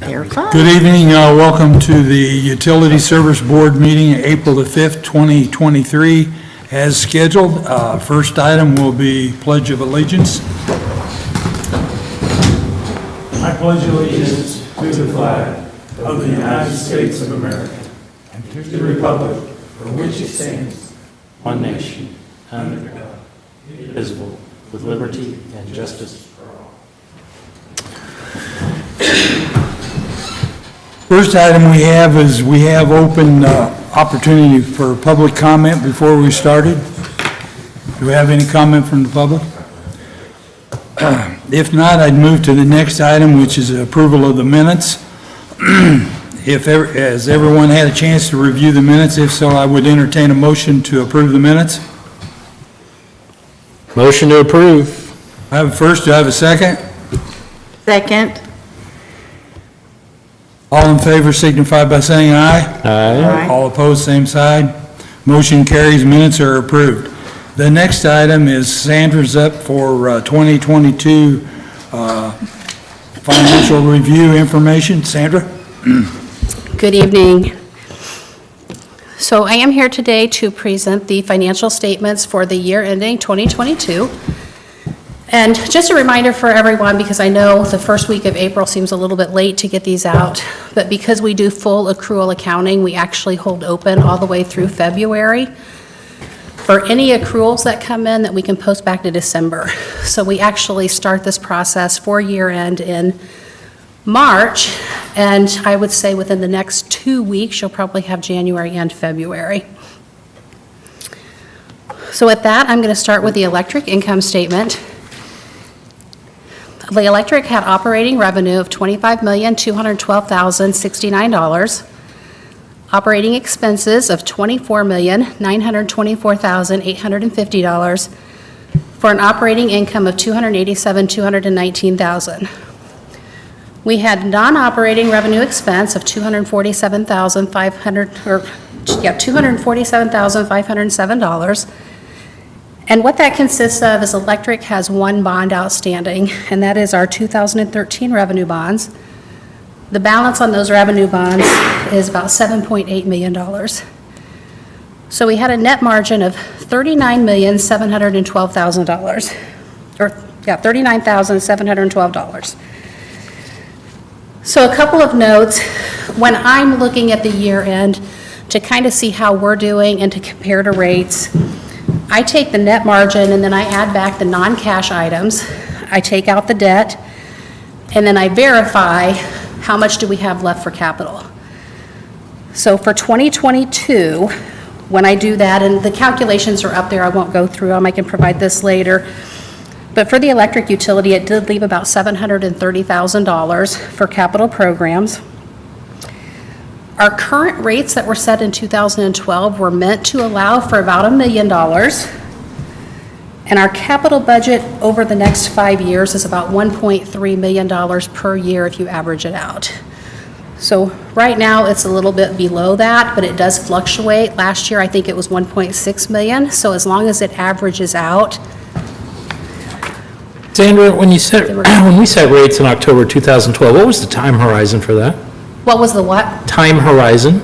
They're fun. Good evening. Welcome to the Utility Service Board meeting, April the 5th, 2023. As scheduled, first item will be Pledge of Allegiance. I pledge allegiance to the flag of the United States of America and to the republic for which it stands, one nation, under God, indivisible, with liberty and justice for all. First item we have open opportunity for public comment before we started. Do we have any comment from the public? If not, I'd move to the next item, which is approval of the minutes. Has everyone had a chance to review the minutes? If so, I would entertain a motion to approve the minutes. Motion to approve. I have a first, do I have a second? Second. All in favor signify by saying aye. Aye. All opposed, same side. Motion carries, minutes are approved. The next item is Sandra's up for 2022 financial review information. Sandra? Good evening. So I am here today to present the financial statements for the year ending 2022. And just a reminder for everyone, because I know the first week of April seems a little bit late to get these out, but because we do full accrual accounting, we actually hold open all the way through February for any accruals that come in that we can post back to December. So we actually start this process for year end in March, and I would say within the next 2 weeks, you'll probably have January and February. So with that, I'm going to start with the electric income statement. The electric had operating revenue of $25,212,069, operating expenses of $24,924,850, for an operating income of $287,219,000. We had non-operating revenue expense of $247,507. And what that consists of is electric has one bond outstanding, and that is our 2013 revenue bonds. The balance on those revenue bonds is about $7.8 million. So we had a net margin of $39,712,000, $39,712. So a couple of notes, when I'm looking at the year end to kind of see how we're doing and to compare to rates, I take the net margin and then I add back the non-cash items. I take out the debt, and then I verify how much do we have left for capital. So for 2022, when I do that, and the calculations are up there, I won't go through them, I can provide this later. But for the electric utility, it did leave about $730,000 for capital programs. Our current rates that were set in 2012 were meant to allow for about $1 million. And our capital budget over the next 5 years is about $1.3 million per year if you average it out. So right now it's a little bit below that, but it does fluctuate. Last year I think it was 1.6 million. So as long as it averages out. Sandra, when we set rates in October 2012, what was the time horizon for that? What was the what? Time horizon?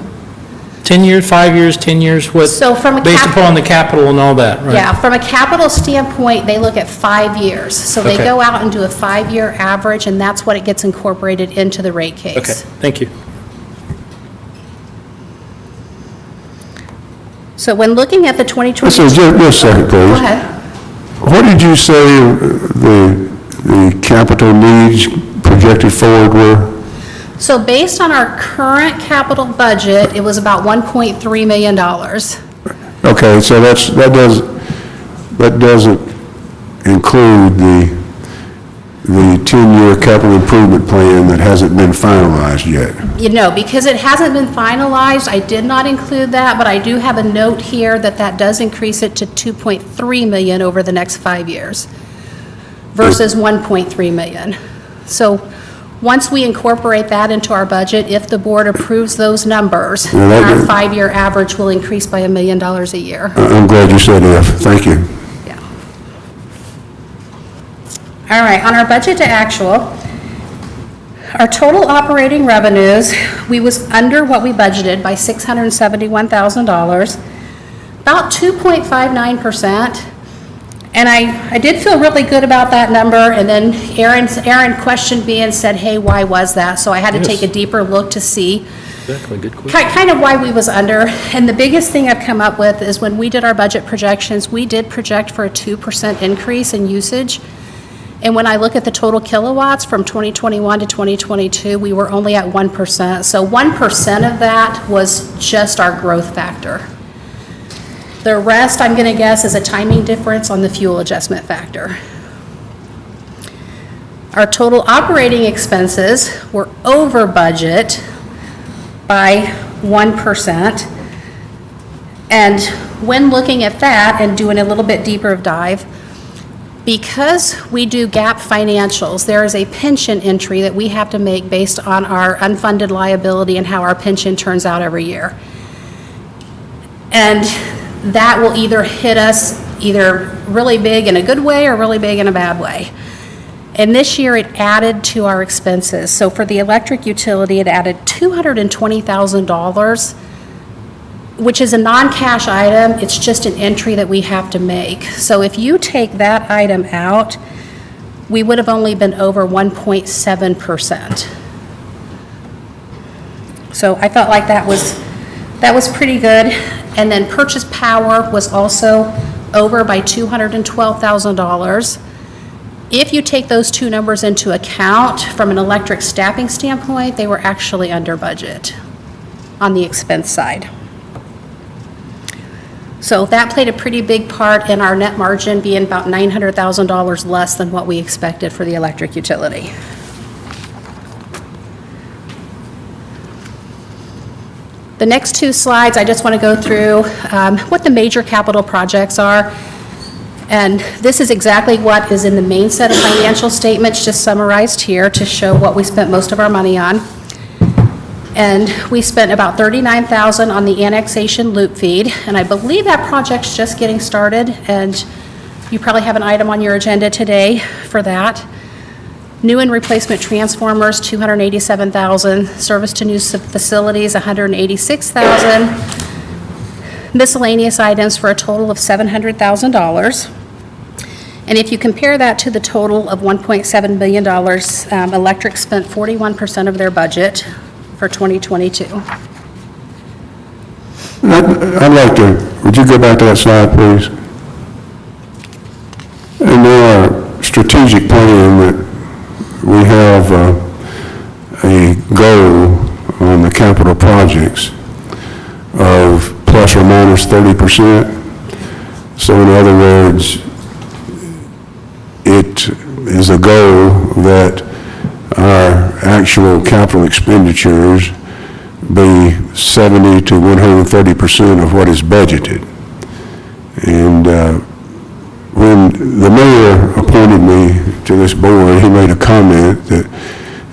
10 years, 5 years, 10 years? What? So from a based upon the capital and all that, right? Yeah, from a capital standpoint, they look at 5 years. So they Okay. go out and do a 5-year average, and that's what it gets incorporated into the rate case. Okay, thank you. So when looking at the 2020. So just a second, please. Go ahead. What did you say the capital needs projected forward were? So based on our current capital budget, it was about $1.3 million. Okay, so that doesn't include the 10-year capital improvement plan that hasn't been finalized yet. You know, because it hasn't been finalized, I did not include that, but I do have a note here that does increase it to $2.3 million over the next 5 years versus $1.3 million. So once we incorporate that into our budget, if the board approves those numbers, our 5-year average will increase by $1 million a year. I'm glad you said that. Thank you. Yeah. All right, on our budget to actual, Our total operating revenues, we was under what we budgeted by $671,000, about 2.59%. And I did feel really good about that number, and then Aaron questioned me and said, hey, why was that? So I had to take a deeper look to see Exactly, good question. kind of why we was under. And the biggest thing I've come up with is when we did our budget projections, we did project for a 2% increase in usage. And when I look at the total kilowatts from 2021 to 2022, we were only at 1%. So 1% of that was just our growth factor. The rest, I'm going to guess, is a timing difference on the fuel adjustment factor. Our total operating expenses were over budget by 1%. And when looking at that and doing a little bit deeper of dive, because we do GAAP financials, there is a pension entry that we have to make based on our unfunded liability and how our pension turns out every year. And that will either hit us either really big in a good way or really big in a bad way. And this year it added to our expenses. So for the electric utility, it added $220,000, which is a non-cash item. It's just an entry that we have to make. So if you take that item out, we would have only been over 1.7%. So I felt like that was pretty good. And then purchase power was also over by $212,000. If you take those two numbers into account, from an electric staffing standpoint, they were actually under budget on the expense side. So that played a pretty big part in our net margin being about $900,000 less than what we expected for the electric utility. The next two slides, I just want to go through what the major capital projects are. And this is exactly what is in the main set of financial statements, just summarized here to show what we spent most of our money on. And we spent about $39,000 on the annexation loop feed, and I believe that project's just getting started, and you probably have an item on your agenda today for that. New and replacement transformers, $287,000. Service to new facilities, $186,000. Miscellaneous items for a total of $700,000. And if you compare that to the total of $1.7 billion, electric spent 41% of their budget for 2022. I'd like to, would you go back to that slide, please? In our strategic plan that we have a goal on the capital projects of plus or minus 30%. So in other words, it is a goal that our actual capital expenditures be 70 to 130% of what is budgeted. And when the mayor appointed me to this board, he made a comment that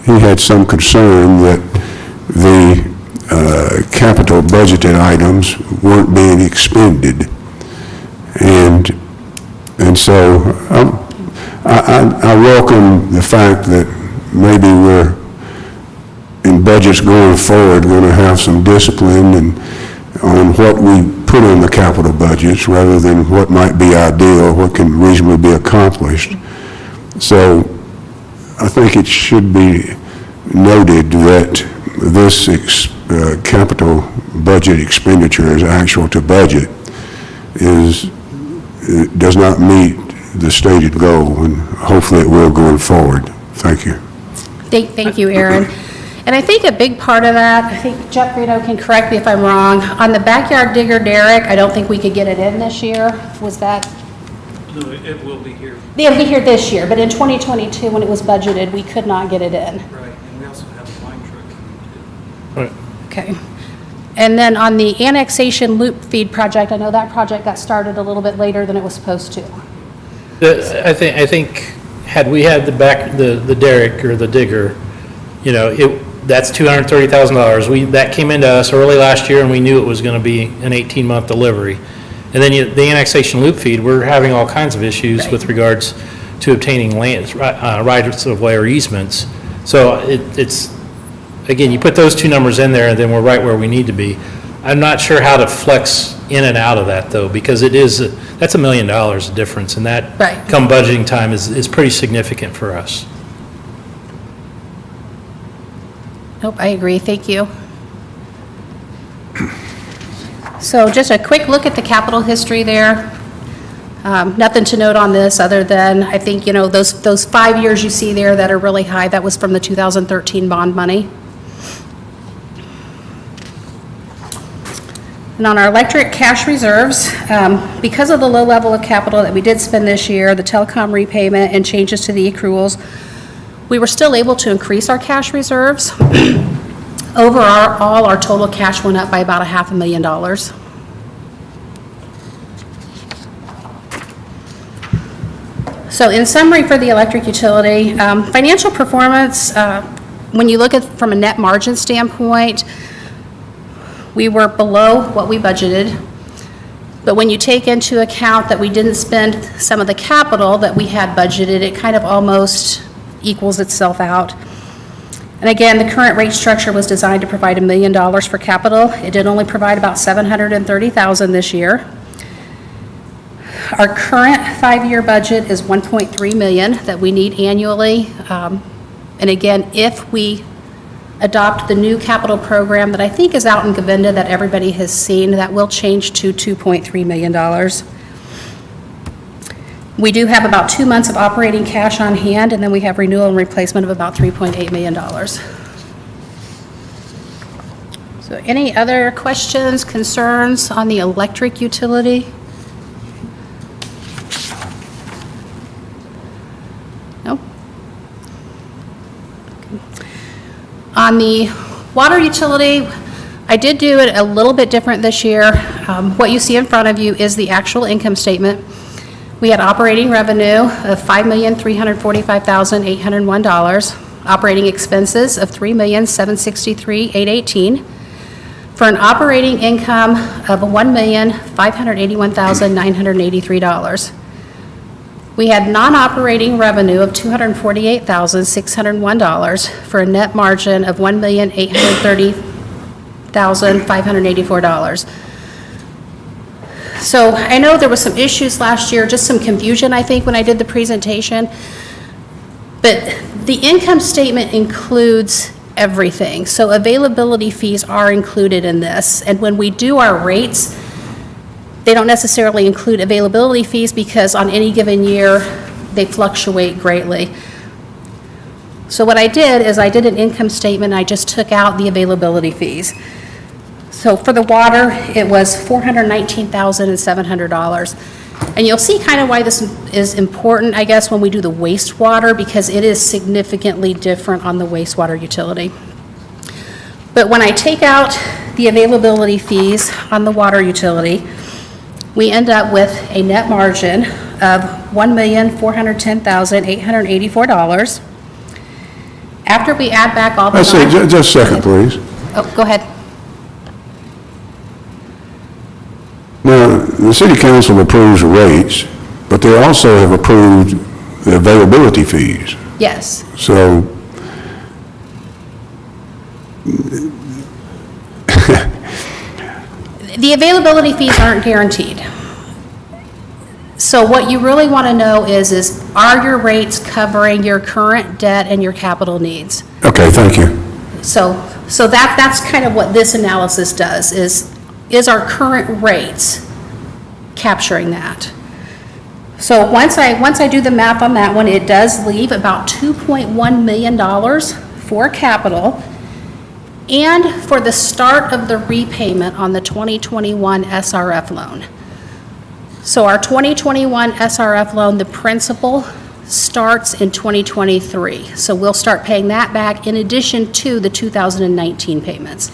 he had some concern that the capital budgeted items weren't being expended. And so I welcome the fact that maybe we're, in budgets going forward, going to have some discipline and on what we put on the capital budgets rather than what might be ideal, what can reasonably be accomplished. So I think it should be noted that this capital budget expenditure is actual to budget does not meet the stated goal, and hopefully it will going forward. Thank you. Thank you, Aaron. And I think a big part of that, I think Jeff Reno can correct me if I'm wrong, on the backyard digger derrick, I don't think we could get it in this year. Was that? No, it will be here. It'll be here this year, but in 2022, when it was budgeted, we could not get it in. Right, and we also have a line truck. Okay. And then on the annexation loop feed project, I know that project got started a little bit later than it was supposed to. I think had we had the derrick or the digger, you know, that's $230,000. That came into us early last year, and we knew it was going to be an 18-month delivery. And then the annexation loop feed, we're having all kinds of issues with regards to obtaining land, rights of way or easements. So it's, again, you put those two numbers in there, and then we're right where we need to be. I'm not sure how to flex in and out of that, though, because that's $1 million difference, and that, Right. come budgeting time, is pretty significant for us. Nope, I agree, thank you. So just a quick look at the capital history there. Nothing to note on this, other than, I think, those 5 years you see there that are really high, that was from the 2013 bond money. And on our electric cash reserves, because of the low level of capital that we did spend this year, the telecom repayment and changes to the accruals, we were still able to increase our cash reserves. Overall, our total cash went up by about $500,000. So in summary for the electric utility, financial performance, when you look at from a net margin standpoint, we were below what we budgeted. But when you take into account that we didn't spend some of the capital that we had budgeted, it kind of almost equals itself out. And again, the current rate structure was designed to provide $1 million for capital. It did only provide about $730,000 this year. Our current 5-year budget is $1.3 million that we need annually. And again, if we adopt the new capital program that I think is out in Govinda that everybody has seen, that will change to $2.3 million. We do have about 2 months of operating cash on hand, and then we have renewal and replacement of about $3.8 million. So any other questions, concerns on the electric utility? No? On the water utility, I did do it a little bit different this year. What you see in front of you is the actual income statement. We had operating revenue of $5,345,801, operating expenses of $3,763,818, for an operating income of $1,581,983. We had non-operating revenue of $248,601 for a net margin of $1,830,584. So I know there was some issues last year, just some confusion, I think, when I did the presentation. But the income statement includes everything. So availability fees are included in this. And when we do our rates, they don't necessarily include availability fees because on any given year, they fluctuate greatly. So what I did is I did an income statement, and I just took out the availability fees. So for the water, it was $419,700. And you'll see kind of why this is important, I guess, when we do the wastewater, because it is significantly different on the wastewater utility. But when I take out the availability fees on the water utility, we end up with a net margin of $1,410,884. After we add back all the... Just a second, please. Oh, go ahead. Now, the city council approves the rates, but they also have approved the availability fees. Yes. So, The availability fees aren't guaranteed. So what you really want to know is are your rates covering your current debt and your capital needs? okay, thank you. So that's kind of what this analysis does, is our current rates capturing that? So once I do the math on that one, it does leave about $2.1 million for capital and for the start of the repayment on the 2021 SRF loan. So our 2021 SRF loan, the principal starts in 2023. So we'll start paying that back in addition to the 2019 payments.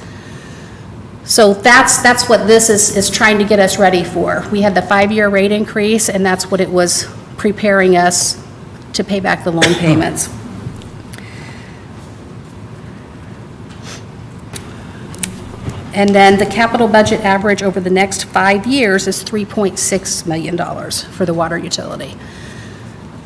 So that's what this is trying to get us ready for. We had the 5-year rate increase, and that's what it was preparing us to pay back the loan payments. And then the capital budget average over the next 5 years is $3.6 million for the water utility.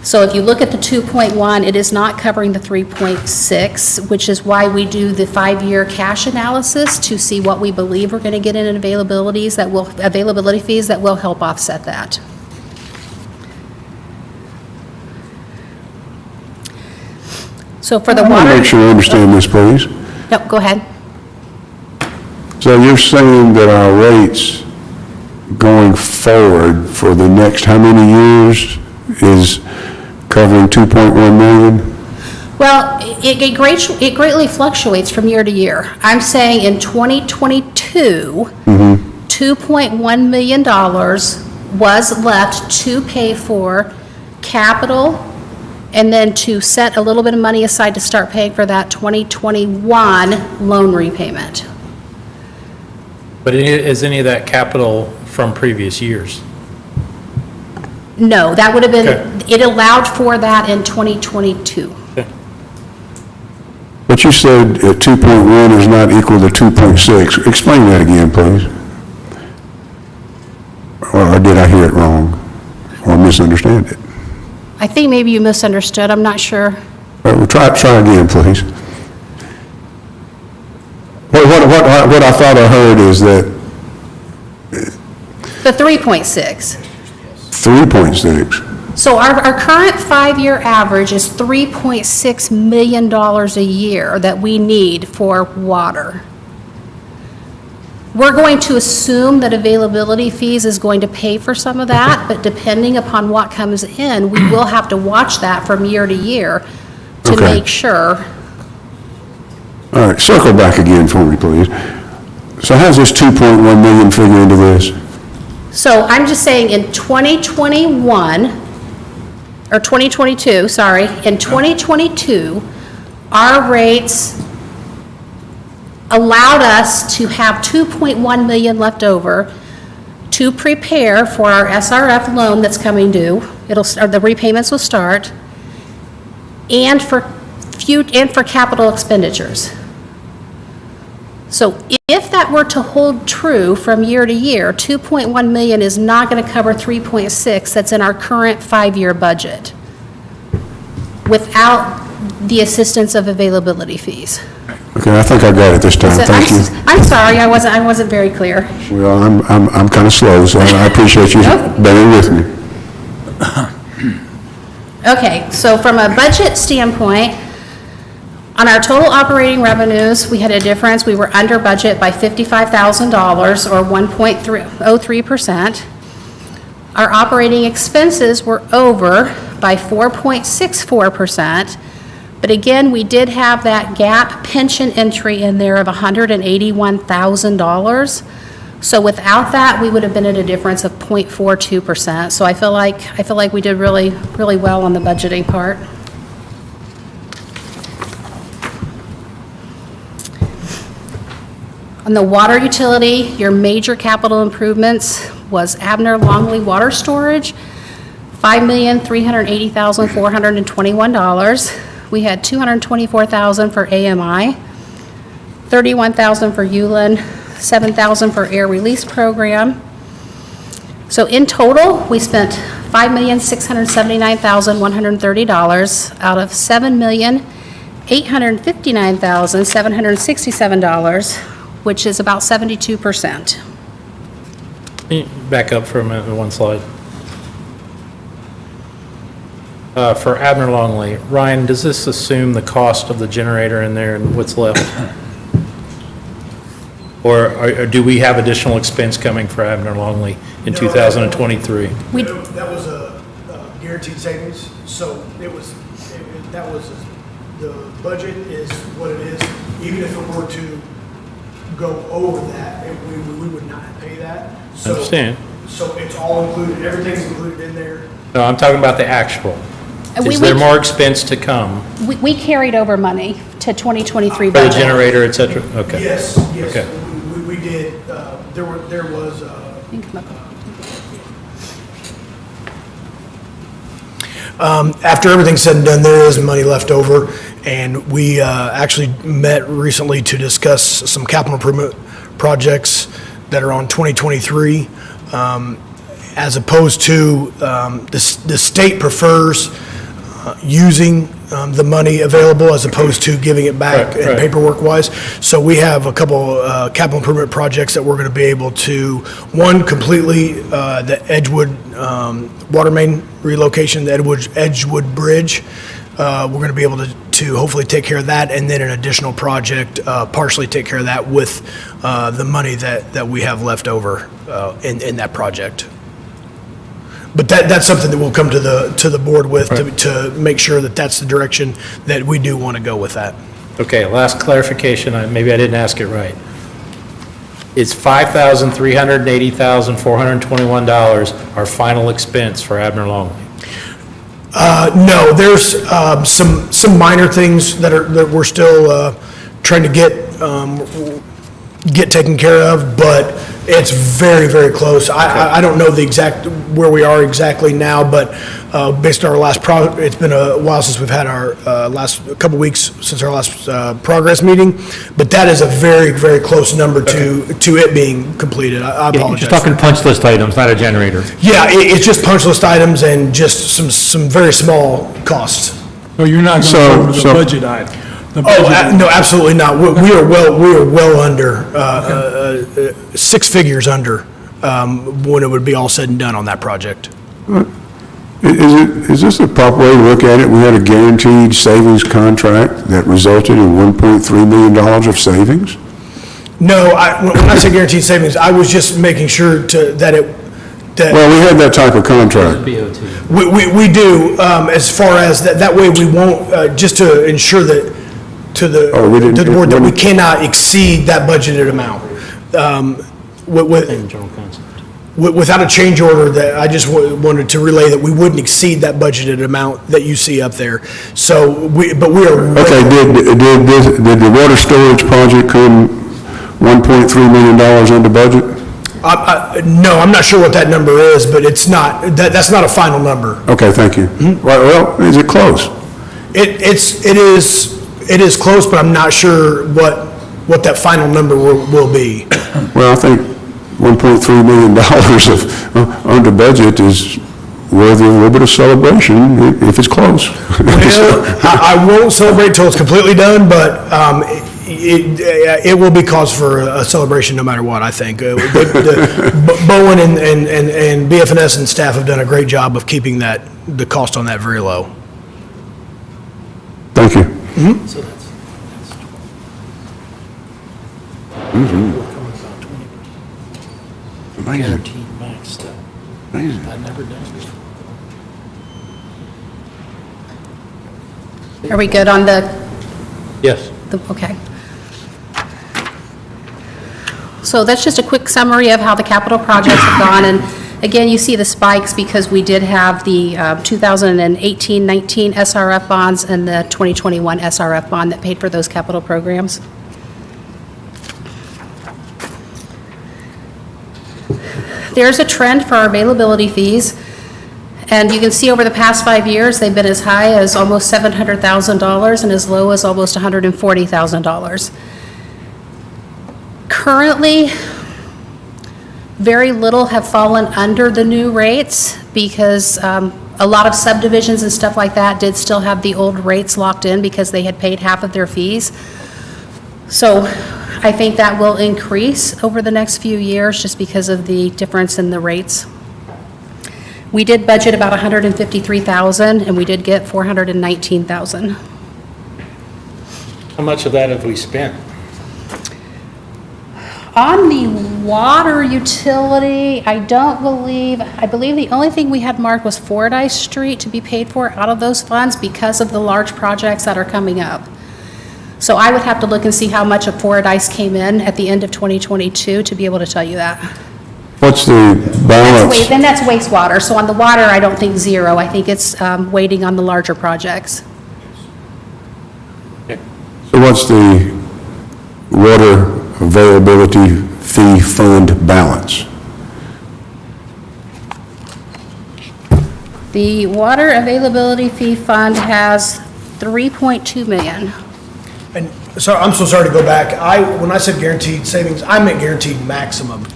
So if you look at the 2.1, it is not covering the 3.6, which is why we do the 5-year cash analysis to see what we believe we're going to get in availability fees that will help offset that. So for the I want water. to make sure I understand this, please. No, go ahead. So you're saying that our rates going forward for the next how many years is covering 2.1 million? Well, it greatly fluctuates from year to year. I'm saying in 2022, $2.1 million was left to pay for capital and then to set a little bit of money aside to start paying for that 2021 loan repayment. But is any of that capital from previous years? No, that would have been, Okay. it allowed for that in 2022. But you said 2.1 is not equal to 2.6. Explain that again, please. Or did I hear it wrong or misunderstand it? I think maybe you misunderstood, I'm not sure. Try again, please. What I thought I heard is that The 3.6. 3.6. So our current 5-year average is $3.6 million a year that we need for water. We're going to assume that availability fees is going to pay for some of that, but depending upon what comes in, we will have to watch that from year to year to Okay. make sure. All right, circle back again for me, please. So how's this 2.1 million figure into this? So I'm just saying in 2021, or 2022, sorry, in 2022, our rates allowed us to have 2.1 million left over to prepare for our SRF loan that's coming due. The repayments will start, and for capital expenditures. So if that were to hold true from year to year, 2.1 million is not going to cover 3.6 that's in our current 5-year budget without the assistance of availability fees. Okay, I think I got it this time, thank you. I'm sorry, I wasn't very clear. Well, I'm kind of slow, so I appreciate you bearing with me. Okay, so from a budget standpoint, on our total operating revenues, we had a difference. We were under budget by $55,000 or 1.03%. Our operating expenses were over by 4.64%. But again, we did have that gap pension entry in there of $181,000. So without that, we would have been at a difference of 0.42%. So I feel like we did really, really well on the budgeting part. On the water utility, your major capital improvements was Abner Longley Water Storage, $5,380,421. We had $224,000 for AMI, $31,000 for ULIN, $7,000 for Air Release Program. So in total, we spent $5,679,130 out of $7,859,767, which is about 72%. Back up for a minute, one slide. For Abner Longley, Ryan, does this assume the cost of the generator in there and what's left? Or do we have additional expense coming for Abner Longley in 2023? That was a guaranteed savings, so that was, the budget is what it is. Even if it were to go over that, we would not pay that. So- Understand. So it's all included, everything's included in there. No, I'm talking about the actual. We- Is there we- more expense to come We carried over money to 2023 for the budget. generator, et cetera? Okay. Yes, Okay. we did, there was, You can come up. after everything's said and done, there is money left over, and we actually met recently to discuss some capital improvement projects that are on 2023, as opposed to, the state prefers using the money available as opposed to giving it back Right, right. paperwork-wise. So we have a couple capital improvement projects that we're going to be able to, one, completely the Edgewood water main relocation, the Edgewood Bridge. We're going to be able to hopefully take care of that, and then an additional project, partially take care of that with the money that we have left over in that project. But that's something that we'll come to the board with to make sure that that's the direction that we do want to go with that. Okay, last clarification, maybe I didn't ask it right. Is $5,380,421 our final expense for Abner Longley? No, there's some minor things that we're still trying to get taken care of, but it's very, very close. I don't know the exact, where we are exactly now, but based on our last, it's been a while since we've had our last, couple weeks since our last progress meeting, but that is a very, very close number to it being completed. I You're apologize. talking punch list items, not a generator. Yeah, it's just punch list items and just some very small costs. So you're not going to So- cover the so- budget item? The Oh, budget item. no, absolutely not. We are well under, 6 figures under, when it would be all said and done on that project. Is this the proper way to look at it? We had a guaranteed savings contract that resulted in $1.3 million of savings? No, when I say guaranteed savings, I was just making sure that Well, we had that type of contract. BOT. we do, as far as that way we won't, just to ensure that, to the board, that we cannot exceed that budgeted amount. General concept. Without a change order, that I just wanted to relay that we wouldn't exceed that budgeted amount that you see up there. So, but we are. Okay, did the water storage project come $1.3 million under budget? No, I'm not sure what that number is, but it's not, that's not a final number. Okay, thank you. Well, is it close? It is close, but I'm not sure what that final number will be. Well, I think $1.3 million of under budget is worthy of a little bit of celebration if it's close. Well, I won't celebrate till it's completely done, but it will be cause for a celebration no matter what, I think. Bowen and BFNS and staff have done a great job of keeping the cost on that very low. Thank you. So that's Amazing. guaranteed max stuff. I've never done it before. Are we good on Yes. okay. So that's just a quick summary of how the capital projects have gone, and again, you see the spikes because we did have the 2018-19 SRF bonds and the 2021 SRF bond that paid for those capital programs. There's a trend for our availability fees, and you can see over the past 5 years, they've been as high as almost $700,000 and as low as almost $140,000. Currently, very little have fallen under the new rates because a lot of subdivisions and stuff like that did still have the old rates locked in because they had paid half of their fees. So I think that will increase over the next few years just because of the difference in the rates. We did budget about $153,000 and we did get $419,000. How much of that have we spent? On the water utility, I believe the only thing we had marked was Fordyce Street to be paid for out of those funds because of the large projects that are coming up. So I would have to look and see how much of Fordyce came in at the end of 2022 to be able to tell you that. What's the balance? Then that's wastewater. So on the water, I don't think zero. I think it's waiting on the larger projects. So what's the water availability fee fund balance? The water availability fee fund has $3.2 million. And so I'm so sorry to go back. When I said guaranteed savings, I meant guaranteed maximum.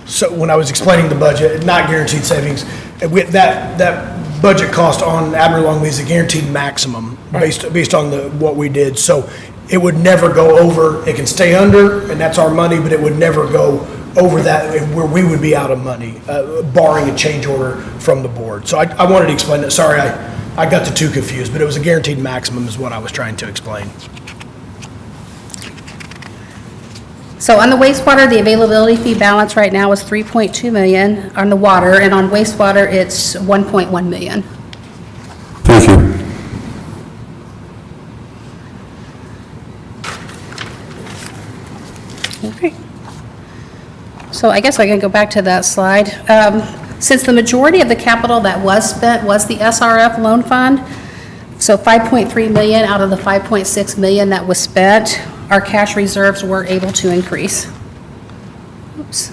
So when I was explaining the budget, not guaranteed savings, that budget cost on Admiral Longmead is a guaranteed maximum based on what we did. So it would never go over, it can stay under, and that's our money, but it would never go over that where we would be out of money, barring a change order from the board. So I wanted to explain that. Sorry, I got the two confused, but it was a guaranteed maximum is what I was trying to explain. So on the wastewater, the availability fee balance right now is 3.2 million on the water, and on wastewater, it's 1.1 million. Thank you. Okay. So I guess I can go back to that slide. Since the majority of the capital that was spent was the SRF loan fund, so 5.3 million out of the 5.6 million that was spent, our cash reserves were able to increase. Oops.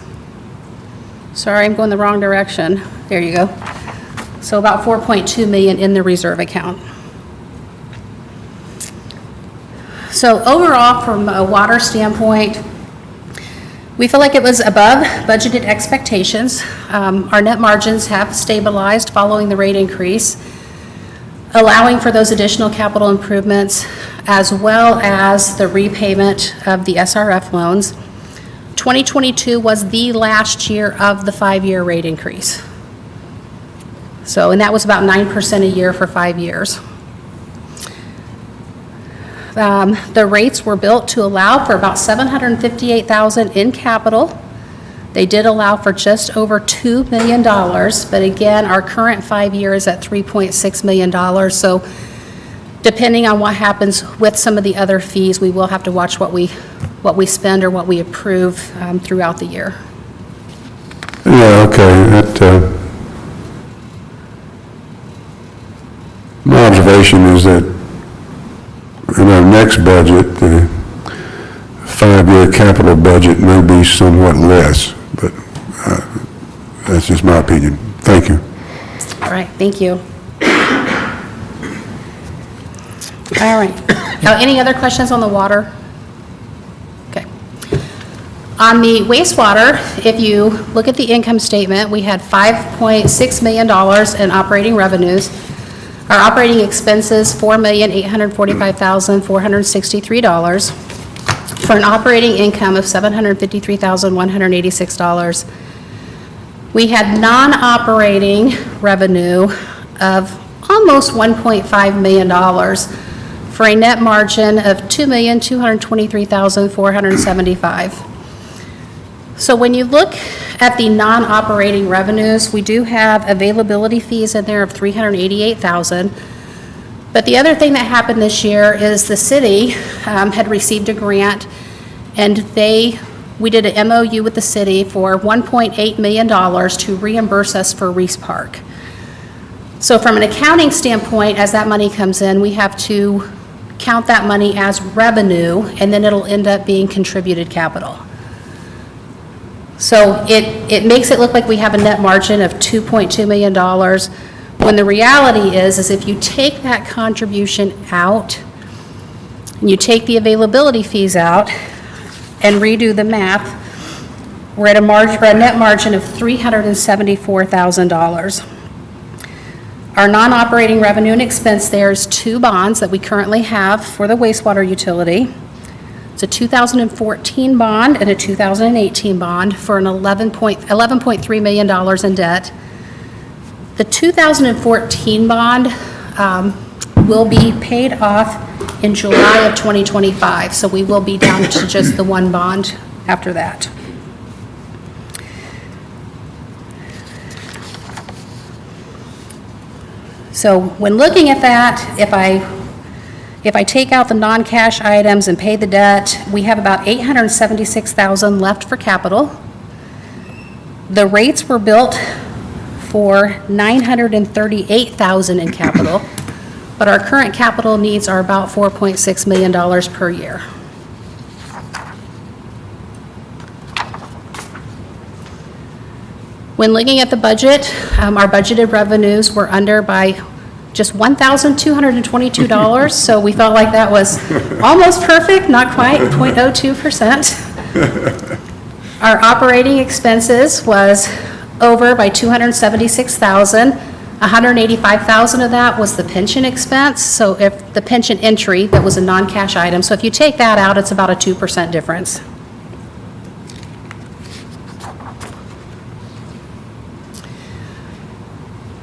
Sorry, I'm going the wrong direction. There you go. So about 4.2 million in the reserve account. So overall, from a water standpoint, we feel like it was above budgeted expectations. Our net margins have stabilized following the rate increase, allowing for those additional capital improvements, as well as the repayment of the SRF loans. 2022 was the last year of the 5-year rate increase. So, and that was about 9% a year for 5 years. The rates were built to allow for about $758,000 in capital. They did allow for just over $2 million, but again, our current 5-year is at $3.6 million. So depending on what happens with some of the other fees, we will have to watch what we spend or what we approve throughout the year. Yeah, okay. My observation is that in our next budget, the 5-year capital budget may be somewhat less, but that's just my opinion. Thank you. All right, thank you. All right. Now, any other questions on the water? Okay. On the wastewater, if you look at the income statement, we had $5.6 million in operating revenues. Our operating expenses, $4,845,463, for an operating income of $753,186. We had non-operating revenue of almost $1.5 million, for a net margin of $2,223,475. So when you look at the non-operating revenues, we do have availability fees in there of $388,000. But the other thing that happened this year is the city had received a grant, and we did an MOU with the city for $1.8 million to reimburse us for Reese Park. So from an accounting standpoint, as that money comes in, we have to count that money as revenue, and then it'll end up being contributed capital. So it makes it look like we have a net margin of $2.2 million, when the reality is if you take that contribution out, and you take the availability fees out, and redo the math, we're at a net margin of $374,000. Our non-operating revenue and expense there is 2 bonds that we currently have for the wastewater utility. It's a 2014 bond and a 2018 bond for an $11.3 million in debt. The 2014 bond will be paid off in July of 2025, so we will be down to just the 1 bond after that. So when looking at that, if I take out the non-cash items and pay the debt, we have about $876,000 left for capital. The rates were built for $938,000 in capital, but our current capital needs are about $4.6 million per year. When looking at the budget, our budgeted revenues were under by just $1,222, so we felt like that was almost perfect, not quite, 0.02%. Our operating expenses was over by $276,000, $185,000 of that was the pension expense, so if the pension entry, that was a non-cash item, so if you take that out, it's about a 2% difference.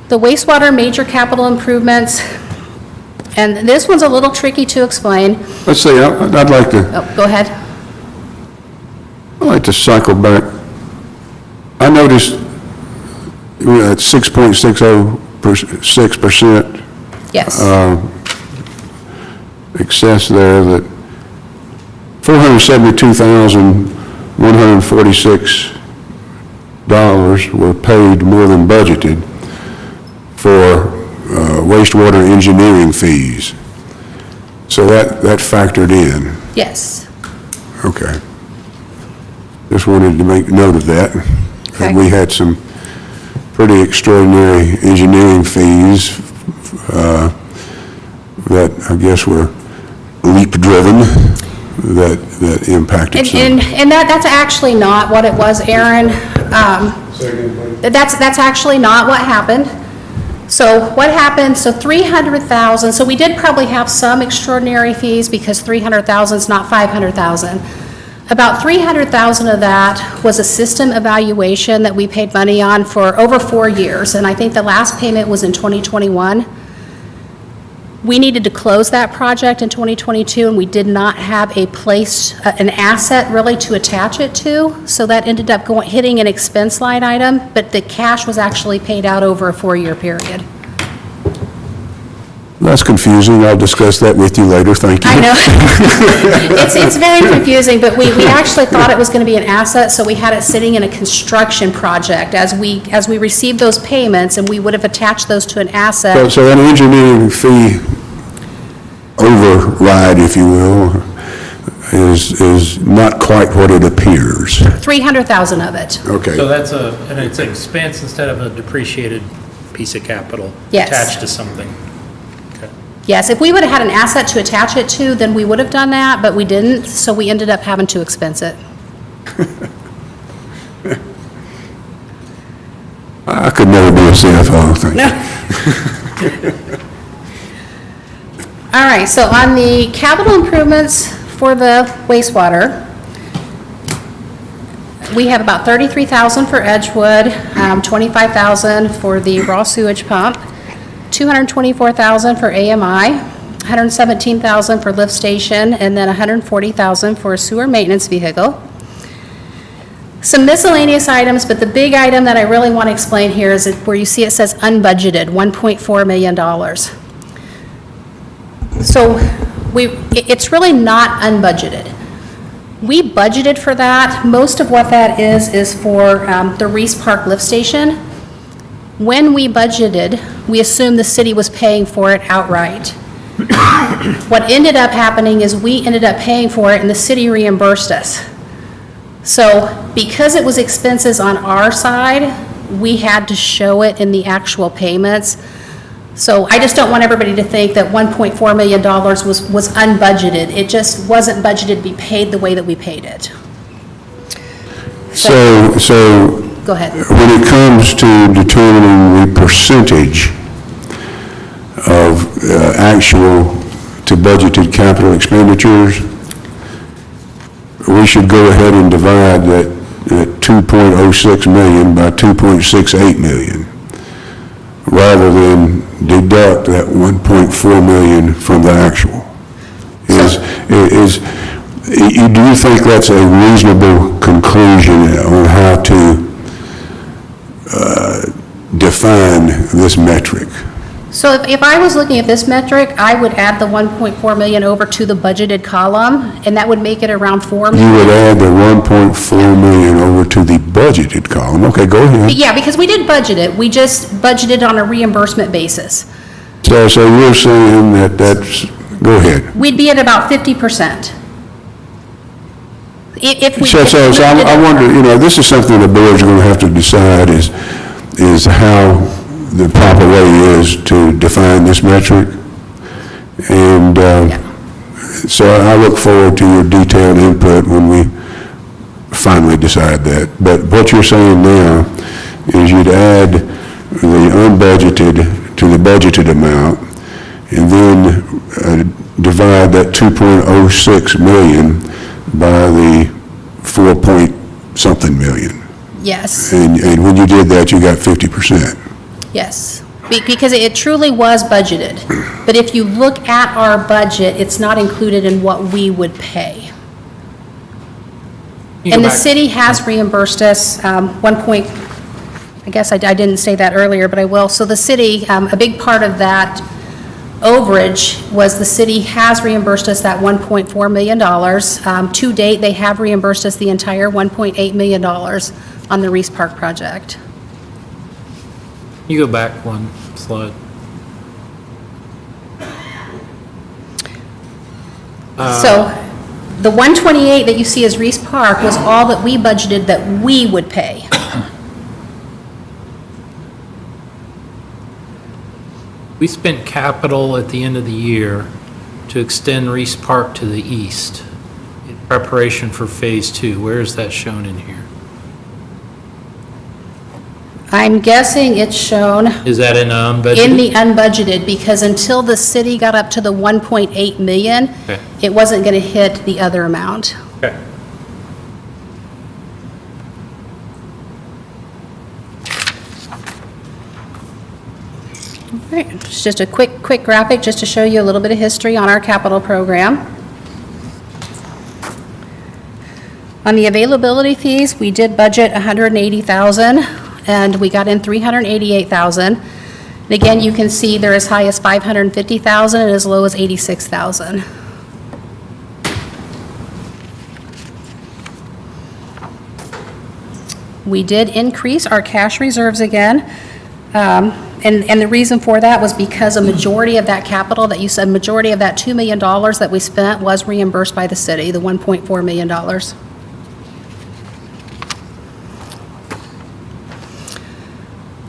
The wastewater major capital improvements, and this one's a little tricky to explain. Let's see, I'd like to, Oh, go ahead. I'd like to cycle back. I noticed we're at 6.606%. Yes. Excess there, that $472,146 were paid more than budgeted for wastewater engineering fees. So that factored in. Yes. Okay. Just wanted to make note of that. Okay. And we had some pretty extraordinary engineering fees that I guess were leap-driven that impacted some. And that's actually not what it was, Aaron. That's actually not what happened. So what happened, so 300,000, so we did probably have some extraordinary fees because 300,000 is not 500,000. About 300,000 of that was a system evaluation that we paid money on for over 4 years, and I think the last payment was in 2021. We needed to close that project in 2022, and we did not have a place, an asset really to attach it to, so that ended up hitting an expense line item, but the cash was actually paid out over a 4-year period. That's confusing. I'll discuss that with you later. Thank you. I know. It's very confusing, but we actually thought it was going to be an asset, so we had it sitting in a construction project as we received those payments, and we would have attached those to an asset. So an engineering fee override, if you will, is not quite what it appears. 300,000 of it. Okay. So that's an expense instead of a depreciated piece of capital Yes. attached to something. Okay. Yes, if we would have had an asset to attach it to, then we would have done that, but we didn't, so we ended up having to expense it. I could never be a CFO, thank you. All right, so on the capital improvements for the wastewater, we have about 33,000 for Edgewood, 25,000 for the raw sewage pump, 224,000 for AMI, 117,000 for lift station, and then 140,000 for a sewer maintenance vehicle. Some miscellaneous items, but the big item that I really want to explain here is where you see it says unbudgeted, $1.4 million. So it's really not unbudgeted. We budgeted for that. Most of what that is for the Reese Park lift station. When we budgeted, we assumed the city was paying for it outright. What ended up happening is we ended up paying for it and the city reimbursed us. So because it was expenses on our side, we had to show it in the actual payments. So I just don't want everybody to think that $1.4 million was unbudgeted. It just wasn't budgeted to be paid the way that we paid it. So Go ahead. when it comes to determining the percentage of actual to budgeted capital expenditures, we should go ahead and divide that 2.06 million by 2.68 million, rather than deduct that 1.4 million from the actual. Do you think that's a reasonable conclusion on how to define this metric? So if I was looking at this metric, I would add the 1.4 million over to the budgeted column, and that would make it around 4 million. You would add the 1.4 million over to the budgeted column. Okay, go ahead. Yeah, because we did budget it. We just budgeted on a reimbursement basis. So you're saying that's, go ahead. We'd be at about 50%. If we. So I wonder, this is something the board's going to have to decide is how the proper way is to define this metric. And so I look forward to your detailed input when we finally decide that. But what you're saying now is you'd add the unbudgeted to the budgeted amount, and then divide that 2.06 million by the 4-point-something million. Yes, And when you did that, you got 50%. yes, because it truly was budgeted. But if you look at our budget, it's not included in what we would pay. You go And the back- city has reimbursed us, I guess I didn't say that earlier, but I will. So the city, a big part of that overage was the city has reimbursed us that $1.4 million. To date, they have reimbursed us the entire $1.8 million on the Reese Park project. You go back one slide. So the 128 that you see as Reese Park was all that we budgeted that we would pay. We spent capital at the end of the year to extend Reese Park to the east in preparation for Phase 2. Where is that shown in here? I'm guessing it's shown Is that in unbudgeted? in the unbudgeted, because until the city got up to the 1.8 million, Okay. it wasn't going to hit the other amount. Okay. All right, it's just a quick graphic just to show you a little bit of history on our capital program. On the availability fees, we did budget 180,000 and we got in 388,000. And again, you can see they're as high as 550,000 and as low as 86,000. We did increase our cash reserves again. And the reason for that was because a majority of that capital that you said, majority of that $2 million that we spent was reimbursed by the city, the $1.4 million.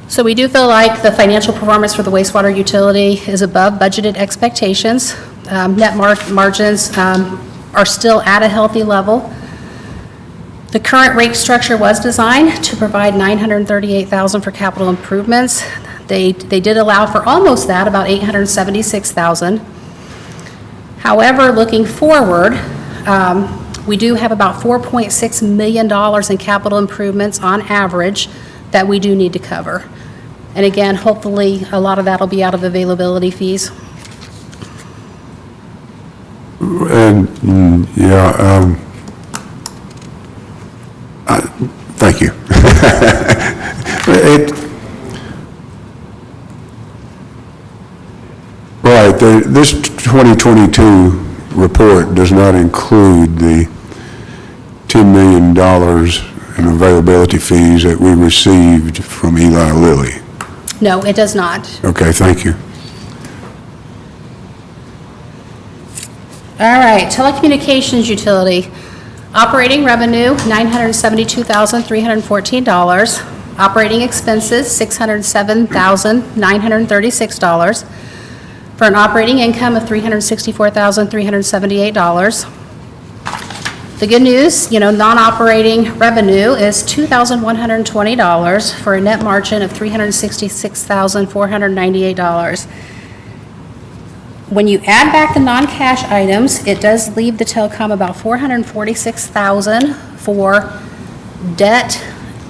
So we do feel like the financial performance for the wastewater utility is above budgeted expectations. Net margins are still at a healthy level. The current rate structure was designed to provide $938,000 for capital improvements. They did allow for almost that, about $876,000. However, looking forward, we do have about $4.6 million in capital improvements on average that we do need to cover. And again, hopefully, a lot of that will be out of availability fees. And, thank you. Right, this 2022 report does not include the $10 million in availability fees that we received from Eli Lilly. No, it does not. Okay, thank you. All right, telecommunications utility. Operating revenue, $972,314. Operating expenses, $607,936. For an operating income of $364,378. The good news, non-operating revenue is $2,120 for a net margin of $366,498. When you add back the non-cash items, it does leave the telecom about $446,000 for debt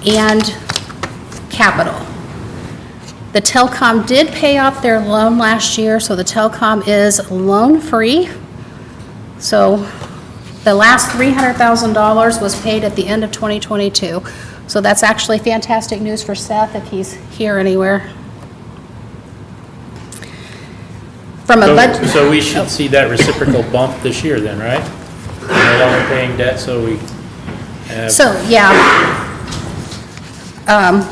and capital. The telecom did pay off their loan last year, so the telecom is loan-free. So the last $300,000 was paid at the end of 2022. So that's actually fantastic news for Seth if he's here anywhere. From a budget. So we should see that reciprocal bump this year then, right? No longer paying debt, so we have. So, yeah.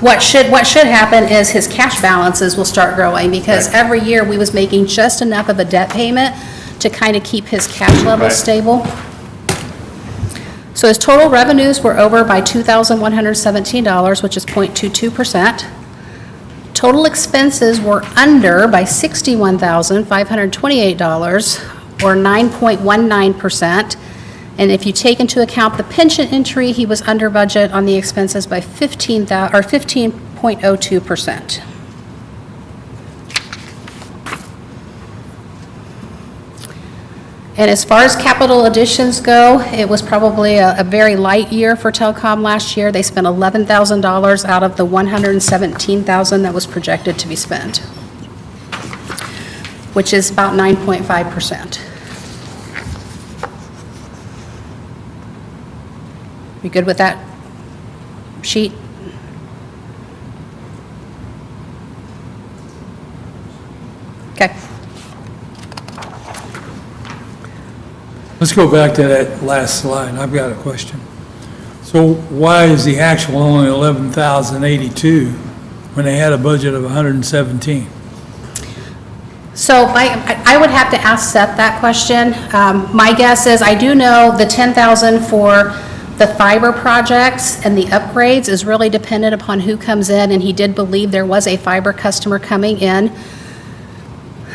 What should happen is his cash balances will start growing because Right. every year we was making just enough of a debt payment to kind of keep his cash levels Right. stable. So his total revenues were over by $2,117, which is 0.22%. Total expenses were under by $61,528, or 9.19%. And if you take into account the pension entry, he was under budget on the expenses by 15.02%. And as far as capital additions go, it was probably a very light year for telecom last year. They spent $11,000 out of the $117,000 that was projected to be spent, which is about 9.5%. You good with that sheet? Okay. Let's go back to that last slide. I've got a question. So why is the actual only 11,082 when they had a budget of 117? So I would have to ask Seth that question. My guess is, I do know the 10,000 for the fiber projects and the upgrades is really dependent upon who comes in, and he did believe there was a fiber customer coming in.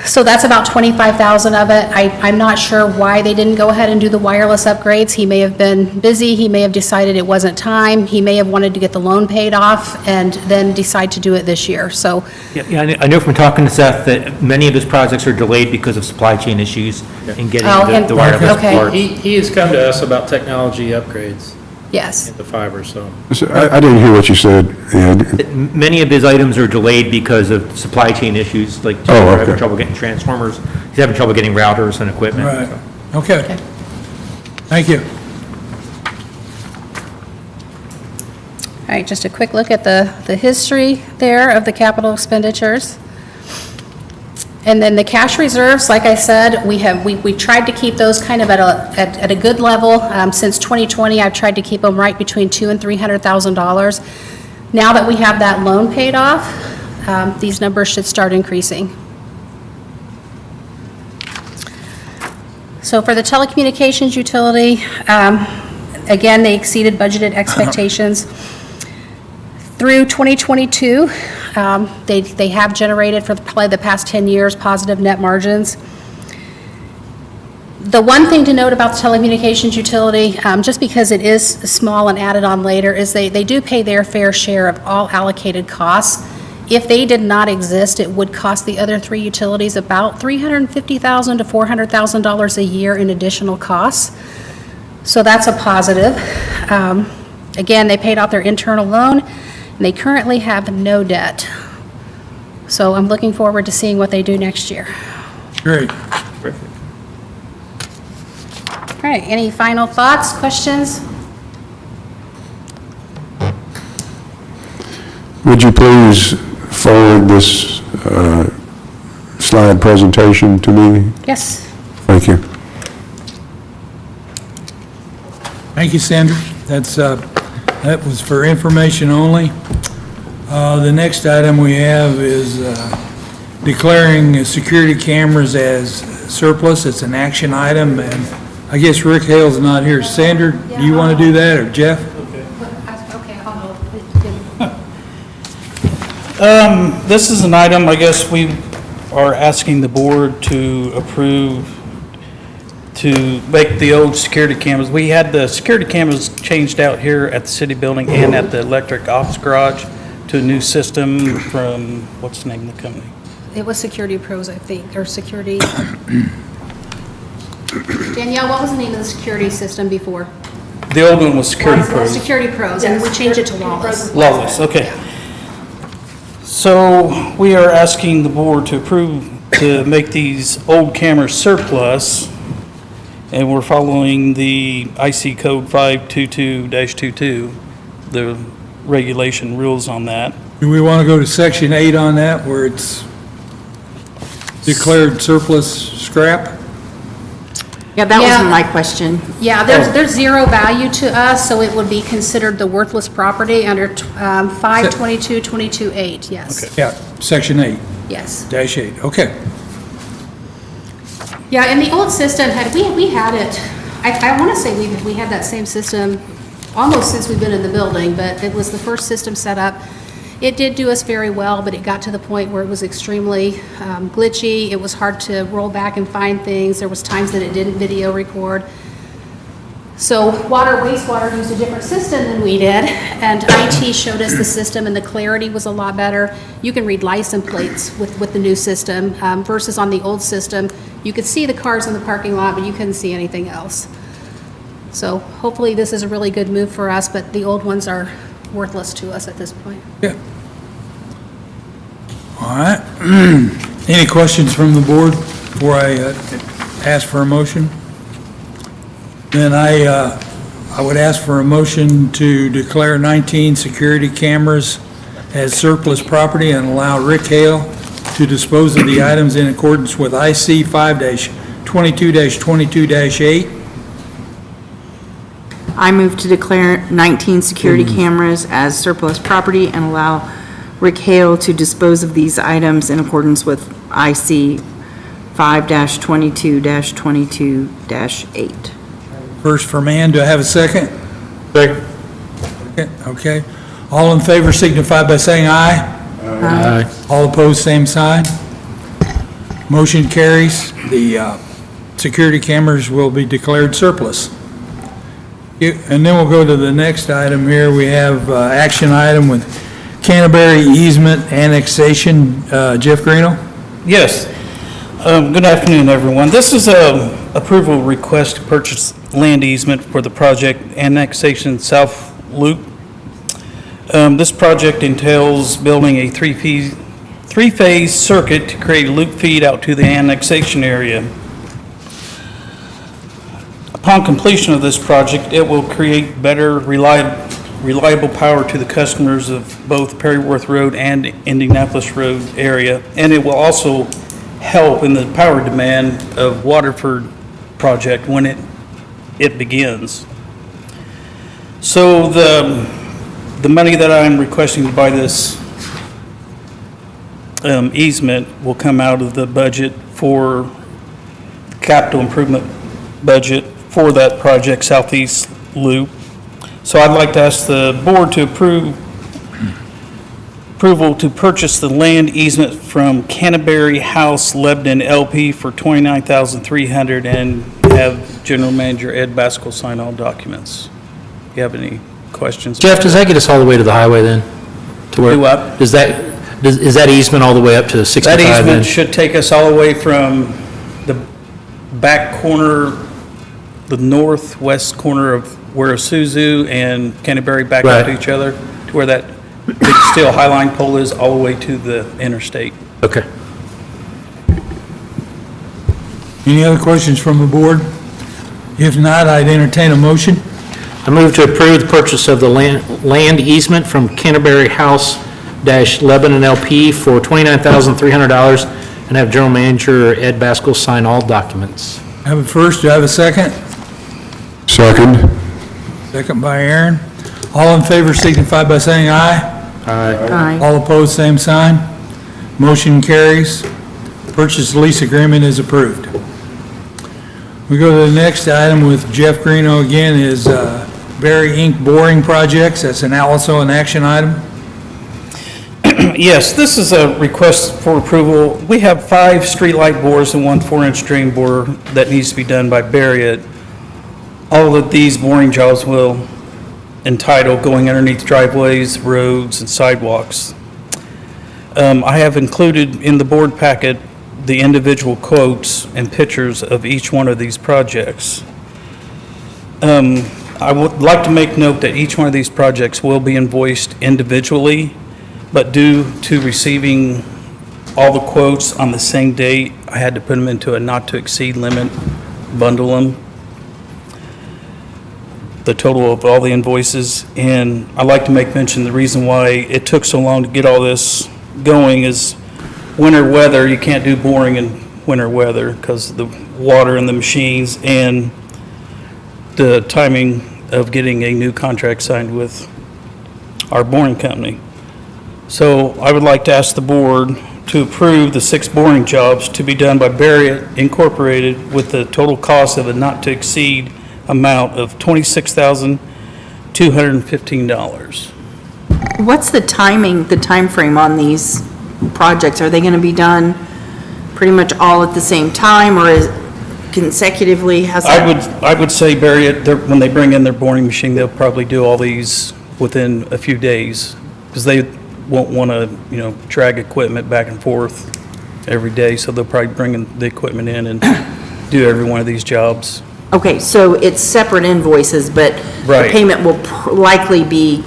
So that's about 25,000 of it. I'm not sure why they didn't go ahead and do the wireless upgrades. He may have been busy, he may have decided it wasn't time, he may have wanted to get the loan paid off and then decide to do it this year, so. Yeah, I know from talking to Seth that many of his projects are delayed because of supply chain issues in getting Oh, and- the wireless okay. parts. He has come to us about technology upgrades Yes. in the fiber, so. So I didn't hear what you said, Ed. Many of his items are delayed because of supply chain issues, like Oh, we're okay. having trouble getting transformers, he's having trouble getting routers and equipment. Right. so. Okay. Thank you. All right, just a quick look at the history there of the capital expenditures. And then the cash reserves, like I said, we tried to keep those kind of at a good level. Since 2020, I've tried to keep them right between $200,000 and $300,000. Now that we have that loan paid off, these numbers should start increasing. So for the telecommunications utility, again, they exceeded budgeted expectations. Through 2022, they have generated for probably the past 10 years positive net margins. The one thing to note about the telecommunications utility, just because it is small and added on later, is they do pay their fair share of all allocated costs. If they did not exist, it would cost the other three utilities about $350,000 to $400,000 a year in additional costs. So that's a positive. Again, they paid off their internal loan, and they currently have no debt. So I'm looking forward to seeing what they do next year. Great. All right, any final thoughts, questions? Would you please forward this slide presentation to me? Yes. Thank you. Thank you, Sandra. That was for information only. The next item we have is declaring security cameras as surplus. It's an action item, and I guess Rick Hale's not here. Sandra, do you want to do that, or Jeff? Okay, I'll This is an item, I guess we are asking the board to approve to make the old security cameras. We had the security cameras changed out here at the city building and at the electric office garage to a new system from, what's the name of the company? It was Security Pros, I think, or Security. Danielle, what was the name of the security system before? The old one was Security Pros. Security Pros, and we changed it to Lawless. Lawless, okay. So we are asking the board to approve to make these old cameras surplus, and we're following the IC code 522-22, the regulation rules on that. Do we want to go to section 8 on that, where it's declared surplus scrap? Yeah, that Yeah. was my question. Yeah, there's zero value to us, so it would be considered the worthless property under 522.22.8, yes. Yeah, section 8, Yes. -8, okay. Yeah, and the old system we had it, I want to say we had that same system almost since we've been in the building, but it was the first system set up. It did do us very well, but it got to the point where it was extremely glitchy. It was hard to roll back and find things. There was times that it didn't video record. So water, wastewater used a different system than we did, and IT showed us the system, and the clarity was a lot better. You can read license plates with the new system versus on the old system. You could see the cars in the parking lot, but you couldn't see anything else. So hopefully this is a really good move for us, but the old ones are worthless to us at this point. Yeah. All right. Any questions from the board before I ask for a motion? Then I would ask for a motion to declare 19 security cameras as surplus property and allow Rick Hale to dispose of the items in accordance with IC 5-22-22-8. I move to declare 19 security cameras as surplus property and allow Rick Hale to dispose of these items in accordance with IC 5-22-22-8. First for man, do I have a second? Second. Okay. All in favor signify by saying aye. Aye. All opposed, same sign. Motion carries. The security cameras will be declared surplus. And then we'll go to the next item here. We have action item with Canterbury easement annexation. Jeff Greeno? Yes. Good afternoon, everyone. This is a approval request to purchase land easement for the project annexation South Loop. This project entails building a three-phase circuit to create a loop feed out to the annexation area. Upon completion of this project, it will create better, reliable power to the customers of both Perryworth Road and Indianapolis Road area, and it will also help in the power demand of Waterford project when it begins. So the money that I'm requesting to buy this easement will come out of the budget for capital improvement budget for that project, Southeast Loop. So I'd like to ask the board to approval to purchase the land easement from Canterbury House Lebanon LP for $29,300 and have General Manager Ed Baskell sign all documents. Do you have any questions? Jeff, does that get us all the way to the highway then? To where? Do what? Is that easement all the way up to 65 That then? easement should take us all the way from the back corner, the northwest corner of where Isuzu and Canterbury back up to Right. each other, to where that big steel high line pole is, all the way to the interstate. Okay. Any other questions from the board? If not, I'd entertain a motion. I move to approve the purchase of the land easement from Canterbury House Lebanon LP for $29,300 and have General Manager Ed Baskell sign all documents. I have a first, do I have a second? Second. Second by Aaron. All in favor signify by saying aye. Aye. All opposed, same sign. Motion carries. Purchase lease agreement is approved. We go to the next item with Jeff Greeno again, is Berry Inc. boring projects. That's also an action item. Yes, this is a request for approval. We have 5 streetlight bores and 1 4-inch drain bore that needs to be done by Barriott. All of these boring jobs will entitle going underneath driveways, roads, and sidewalks. I have included in the board packet the individual quotes and pictures of each one of these projects. I would like to make note that each one of these projects will be invoiced individually, but due to receiving all the quotes on the same date, I had to put them into a not-to-exceed limit, bundle them, the total of all the invoices. And I'd like to make mention, the reason why it took so long to get all this going is winter weather. You can't do boring in winter weather because of the water in the machines and the timing of getting a new contract signed with our boring company. So I would like to ask the board to approve the 6 boring jobs to be done by Barriott Incorporated with the total cost of a not-to-exceed amount of $26,215. What's the time frame on these projects? Are they going to be done pretty much all at the same time, or consecutively? How's I that? would say, Barry, when they bring in their boring machine, they'll probably do all these within a few days, because they won't want to, drag equipment back and forth every day, so they'll probably bring in the equipment in and do every one of these jobs. Okay, so it's separate invoices, but the Right. payment will likely be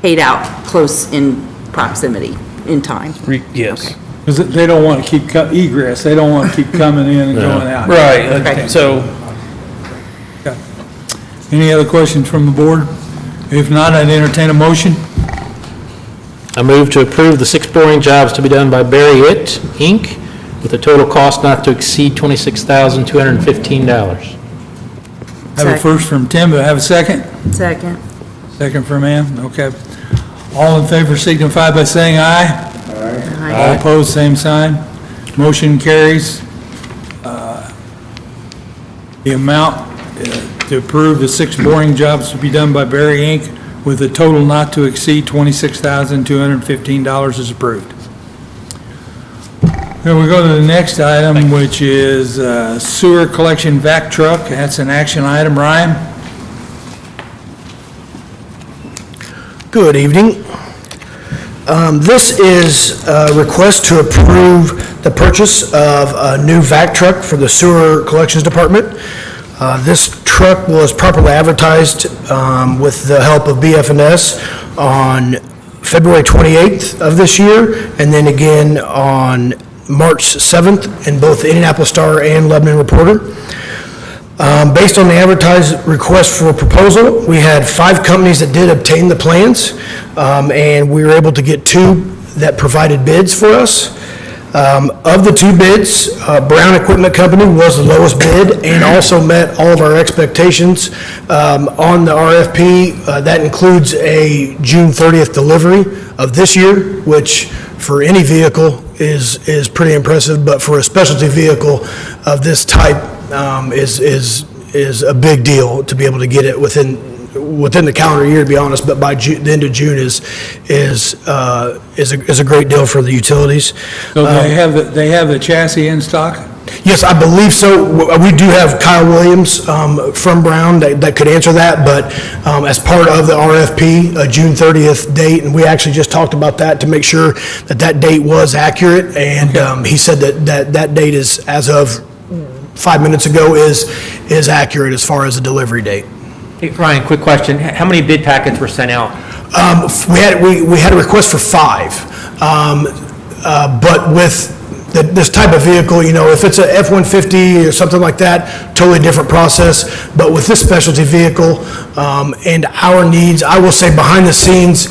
paid out close in proximity, in time. Yes. Because they don't want to keep egress, they don't want to keep coming in and going out. Right, Okay. so Any other questions from the board? If not, I'd entertain a motion. I move to approve the 6 boring jobs to be done by Barry It, Inc., with a total cost not to exceed $26,215. Have a first from Tim, do I have a second? Second. Second from Ann, okay. All in favor signify by saying aye. All opposed, same sign. Motion carries. The amount to approve the 6 boring jobs to be done by Barry Inc. with a total not to exceed $26,215 is approved. Then we go to the next item, which is sewer collection vac truck. That's an action item. Ryan? Good evening. This is a request to approve the purchase of a new vac truck for the sewer collections department. This truck was properly advertised with the help of BF&S on February 28th of this year, and then again on March 7th in both the Indianapolis Star and Lebanon Reporter. Based on the advertised request for a proposal, we had 5 companies that did obtain the plans, and we were able to get 2 that provided bids for us. Of the 2 bids, Brown Equipment Company was the lowest bid and also met all of our expectations on the RFP. That includes a June 30th delivery of this year, which for any vehicle is pretty impressive, but for a specialty vehicle of this type is a big deal to be able to get it within the calendar year, to be honest, but by the end of June is a great deal for the utilities. So they have the chassis in stock? Yes, I believe so. We do have Kyle Williams from Brown that could answer that, but as part of the RFP, a June 30th date, and we actually just talked about that to make sure that date was accurate, and he said that date is, as of 5 minutes ago, is accurate as far as the delivery date. Hey, Ryan, quick question. How many bid packets were sent out? We had a request for 5, but with this type of vehicle, if it's a F-150 or something like that, totally different process. But with this specialty vehicle and our needs, I will say behind the scenes,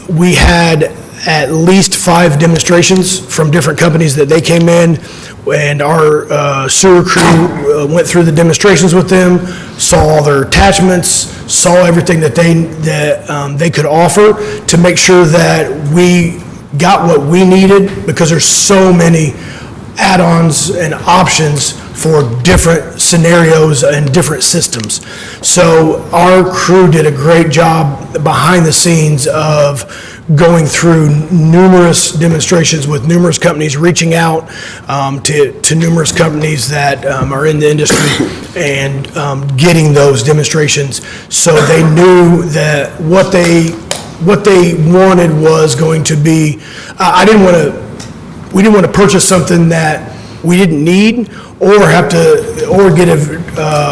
we had at least 5 demonstrations from different companies that they came in, and our sewer crew went through the demonstrations with them, saw all their attachments, saw everything that they could offer to make sure that we got what we needed, because there's so many add-ons and options for different scenarios and different systems. So our crew did a great job behind the scenes of going through numerous demonstrations with numerous companies, reaching out to numerous companies that are in the industry and getting those demonstrations, so they knew that what they wanted was going to be, we didn't want to purchase something that we didn't need, or get a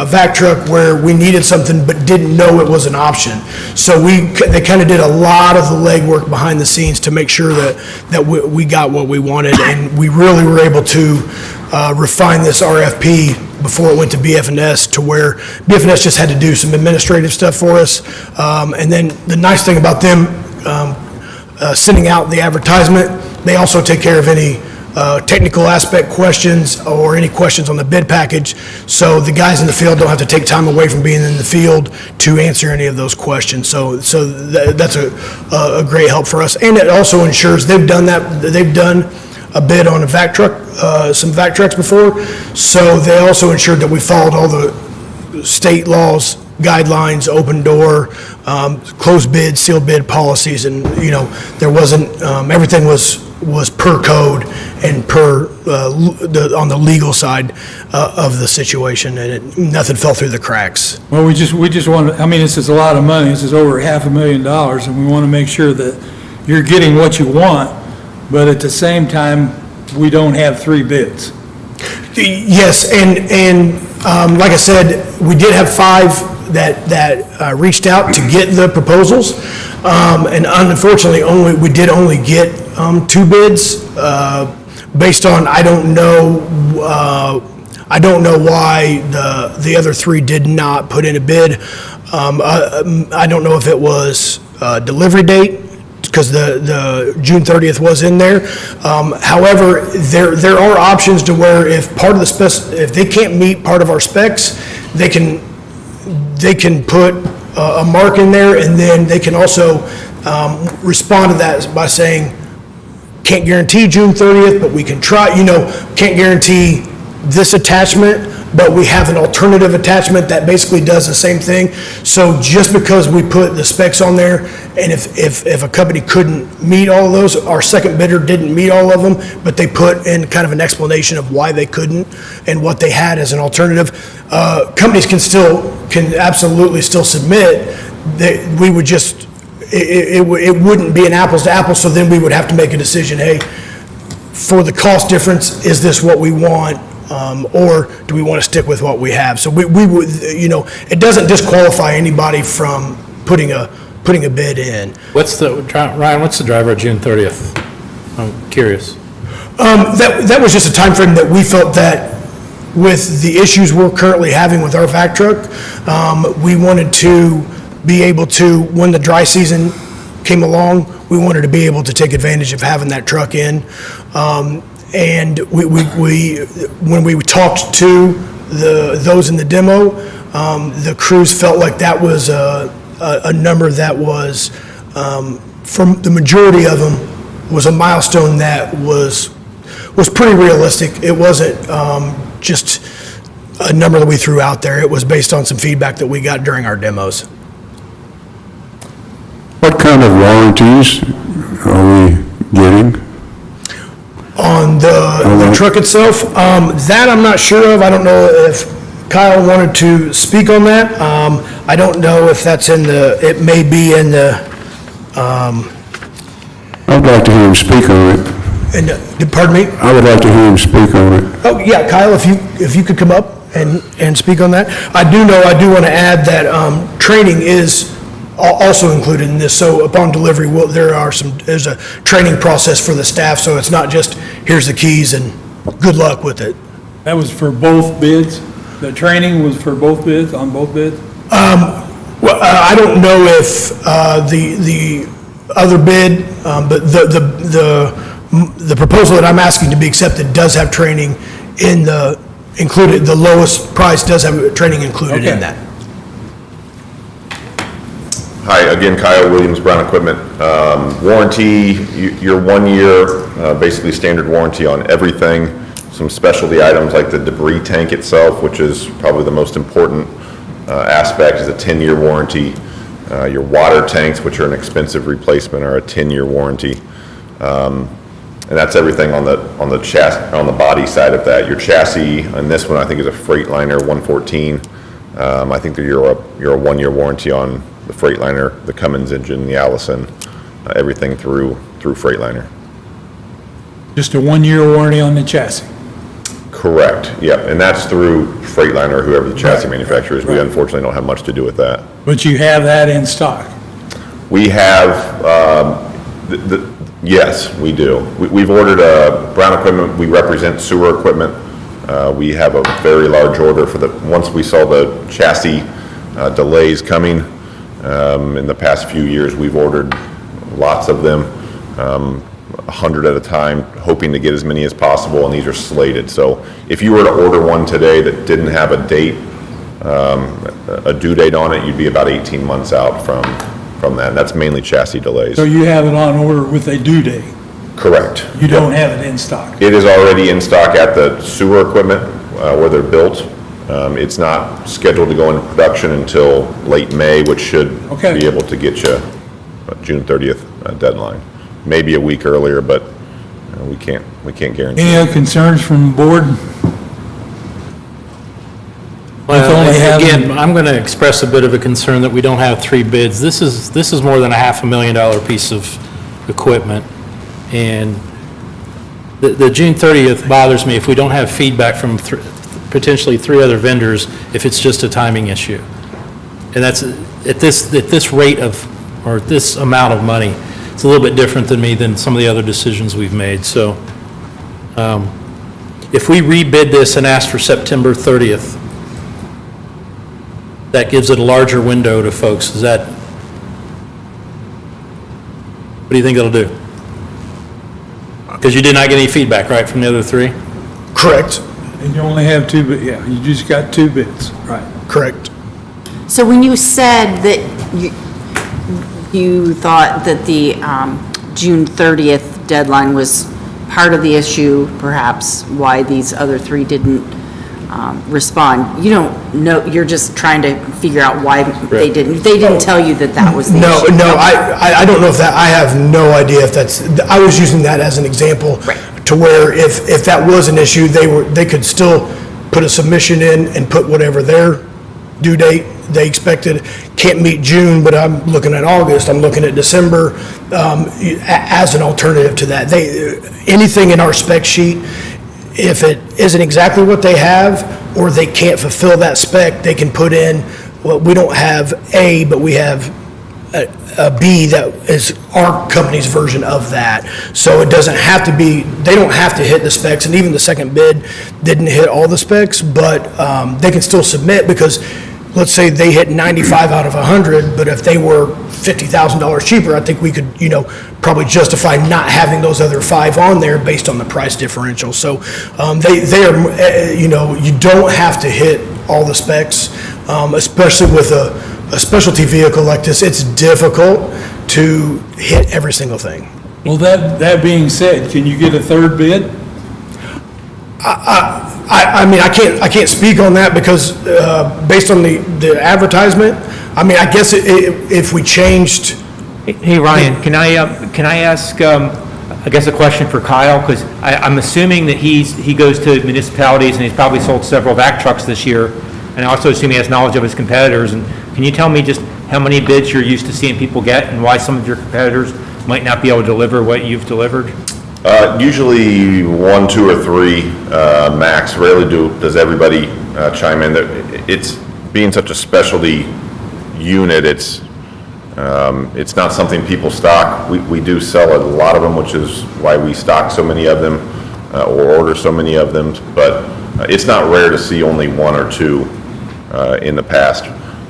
vac truck where we needed something but didn't know it was an option. So they kind of did a lot of the legwork behind the scenes to make sure that we got what we wanted, and we really were able to refine this RFP before it went to BF&S, to where BF&S just had to do some administrative stuff for us. And then the nice thing about them sending out the advertisement, they also take care of any technical aspect questions or any questions on the bid package, so the guys in the field don't have to take time away from being in the field to answer any of those questions. So that's a great help for us, and it also ensures they've done a bid on a vac truck, some vac trucks before, so they also ensured that we followed all the state laws, guidelines, open door, closed bid, sealed bid policies, and there wasn't, everything was was per code and per, on the legal side of the situation, and nothing fell through the cracks. Well, we just want to, I mean, this is a lot of money, this is over $500,000, and we want to make sure that you're getting what you want, but at the same time, we don't have 3 bids. Yes, and like I said, we did have 5 that reached out to get the proposals, and unfortunately, we did only get 2 bids, based on, I don't know why the other 3 did not put in a bid. I don't know if it was delivery date, because the June 30th was in there. However, there are options to where if part of the if they can't meet part of our specs, they can put a mark in there, and then they can also respond to that by saying, can't guarantee June 30th, but we can try, can't guarantee this attachment, but we have an alternative attachment that basically does the same thing. So just because we put the specs on there, and if a company couldn't meet all of those, our second bidder didn't meet all of them, but they put in kind of an explanation of why they couldn't and what they had as an alternative, companies can absolutely still submit. We would just, it wouldn't be an apples to apples, so then we would have to make a decision, hey, for the cost difference, is this what we want? Or do we want to stick with what we have? So we would, it doesn't disqualify anybody from putting a bid in. Ryan, what's the driver of June 30th? I'm curious. That was just a time frame that we felt that with the issues we're currently having with our vac truck, we wanted to be able to, when the dry season came along, we wanted to be able to take advantage of having that truck in. And when we talked to those in the demo, the crews felt like that was a number that was, from the majority of them, was a milestone that was pretty realistic. It wasn't just a number that we threw out there. It was based on some feedback that we got during our demos. What kind of warranties are we getting? On the truck itself, that I'm not sure of. I don't know if Kyle wanted to speak on that. I don't know if that's it may be in the, I'd like to hear him speak on it. Pardon me? I would like to hear him speak on it. Oh, yeah, Kyle, if you could come up and speak on that. I do want to add that training is also included in this. So upon delivery, there's a training process for the staff, so it's not just, here's the keys and good luck with it. That was for both bids? The training was for both bids, on both bids? Well, I don't know if the other bid, but the proposal that I'm asking to be accepted does have training included. The lowest price does have training included in that. Hi, again, Kyle Williams, Brown Equipment. Warranty, your 1 year, basically standard warranty on everything. Some specialty items like the debris tank itself, which is probably the most important aspect, is a 10-year warranty. Your water tanks, which are an expensive replacement, are a 10-year warranty. And that's everything on the chassis, on the body side of that. Your chassis, and this one I think is a Freightliner 114. I think that you're a 1 year warranty on the Freightliner, the Cummins engine, the Allison, everything through Freightliner. Just a 1 year warranty on the chassis? Correct, yeah, and that's through Freightliner, whoever the chassis manufacturer is. We unfortunately don't have much to do with that. But you have that in stock? We have, yes, we do. We've ordered Brown Equipment, we represent sewer equipment. We have a very large order once we saw the chassis delays coming. In the past few years, we've ordered lots of them, 100 at a time, hoping to get as many as possible, and these are slated. So if you were to order one today that didn't have a date, a due date on it, you'd be about 18 months out from that. And that's mainly chassis delays. So you have it on order with a due date? Correct. You don't have it in stock? It is already in stock at the sewer equipment where they're built. It's not scheduled to go into production until late May, which should be able to get you a June 30th deadline. Maybe a week earlier, but we can't guarantee. Any other concerns from the board? With only having- Again, I'm going to express a bit of a concern that we don't have 3 bids. This is more than a $500,000 piece of equipment, and the June 30th bothers me if we don't have feedback from potentially 3 other vendors, if it's just a timing issue. And that's, at this rate of, or at this amount of money, it's a little bit different than some of the other decisions we've made. So if we rebid this and ask for September 30th, that gives it a larger window to folks. Is that, what do you think it'll do? Because you did not get any feedback, right, from the other 3? Correct, And you only have 2, yeah, you just got 2 bids, right? correct. So when you said that you thought that the June 30th deadline was part of the issue, perhaps, why these other 3 didn't respond, you don't know, you're just trying to figure out why they didn't tell you that was the No, issue? I don't know if that, I have no idea if that's, I was using that as an example. Right. To where if that was an issue, they could still put a submission in and put whatever their due date they expected. Can't meet June, but I'm looking at August, I'm looking at December, as an alternative to that. Anything in our spec sheet, if it isn't exactly what they have, or they can't fulfill that spec, they can put in, well, we don't have A, but we have a B that is our company's version of that. So it doesn't have to be, they don't have to hit the specs, and even the second bid didn't hit all the specs, but they can still submit, because let's say they hit 95 out of 100, but if they were $50,000 cheaper, I think we could, probably justify not having those other 5 on there based on the price differential. So they are, you don't have to hit all the specs, especially with a specialty vehicle like this. It's difficult to hit every single thing. Well, that being said, can you get a 3rd bid? I mean, I can't speak on that because based on the advertisement, I mean, I guess if we changed. Hey, Ryan, can I ask, I guess a question for Kyle? Because I'm assuming that he goes to municipalities and he's probably sold several vac trucks this year, and I also assume he has knowledge of his competitors. And can you tell me just how many bids you're used to seeing people get, and why some of your competitors might not be able to deliver what you've delivered? Usually 1, 2, or 3 max. Rarely does everybody chime in. It's being such a specialty unit. It's not something people stock. We do sell a lot of them, which is why we stock so many of them or order so many of them. But it's not rare to see only 1 or 2 in the past.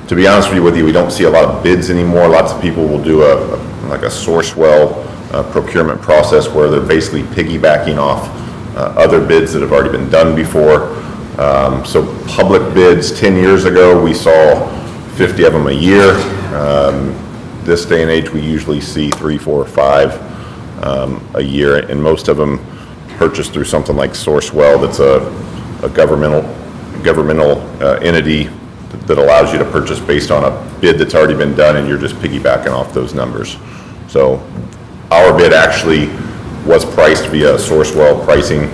To be honest with you, we don't see a lot of bids anymore. Lots of people will do a Sourcewell procurement process where they're basically piggybacking off other bids that have already been done before. So public bids, 10 years ago, we saw 50 of them a year. This day and age, we usually see 3, 4, or 5 a year, and most of them purchased through something like Sourcewell. That's a governmental entity that allows you to purchase based on a bid that's already been done, and you're just piggybacking off those numbers. So our bid actually was priced via Sourcewell pricing,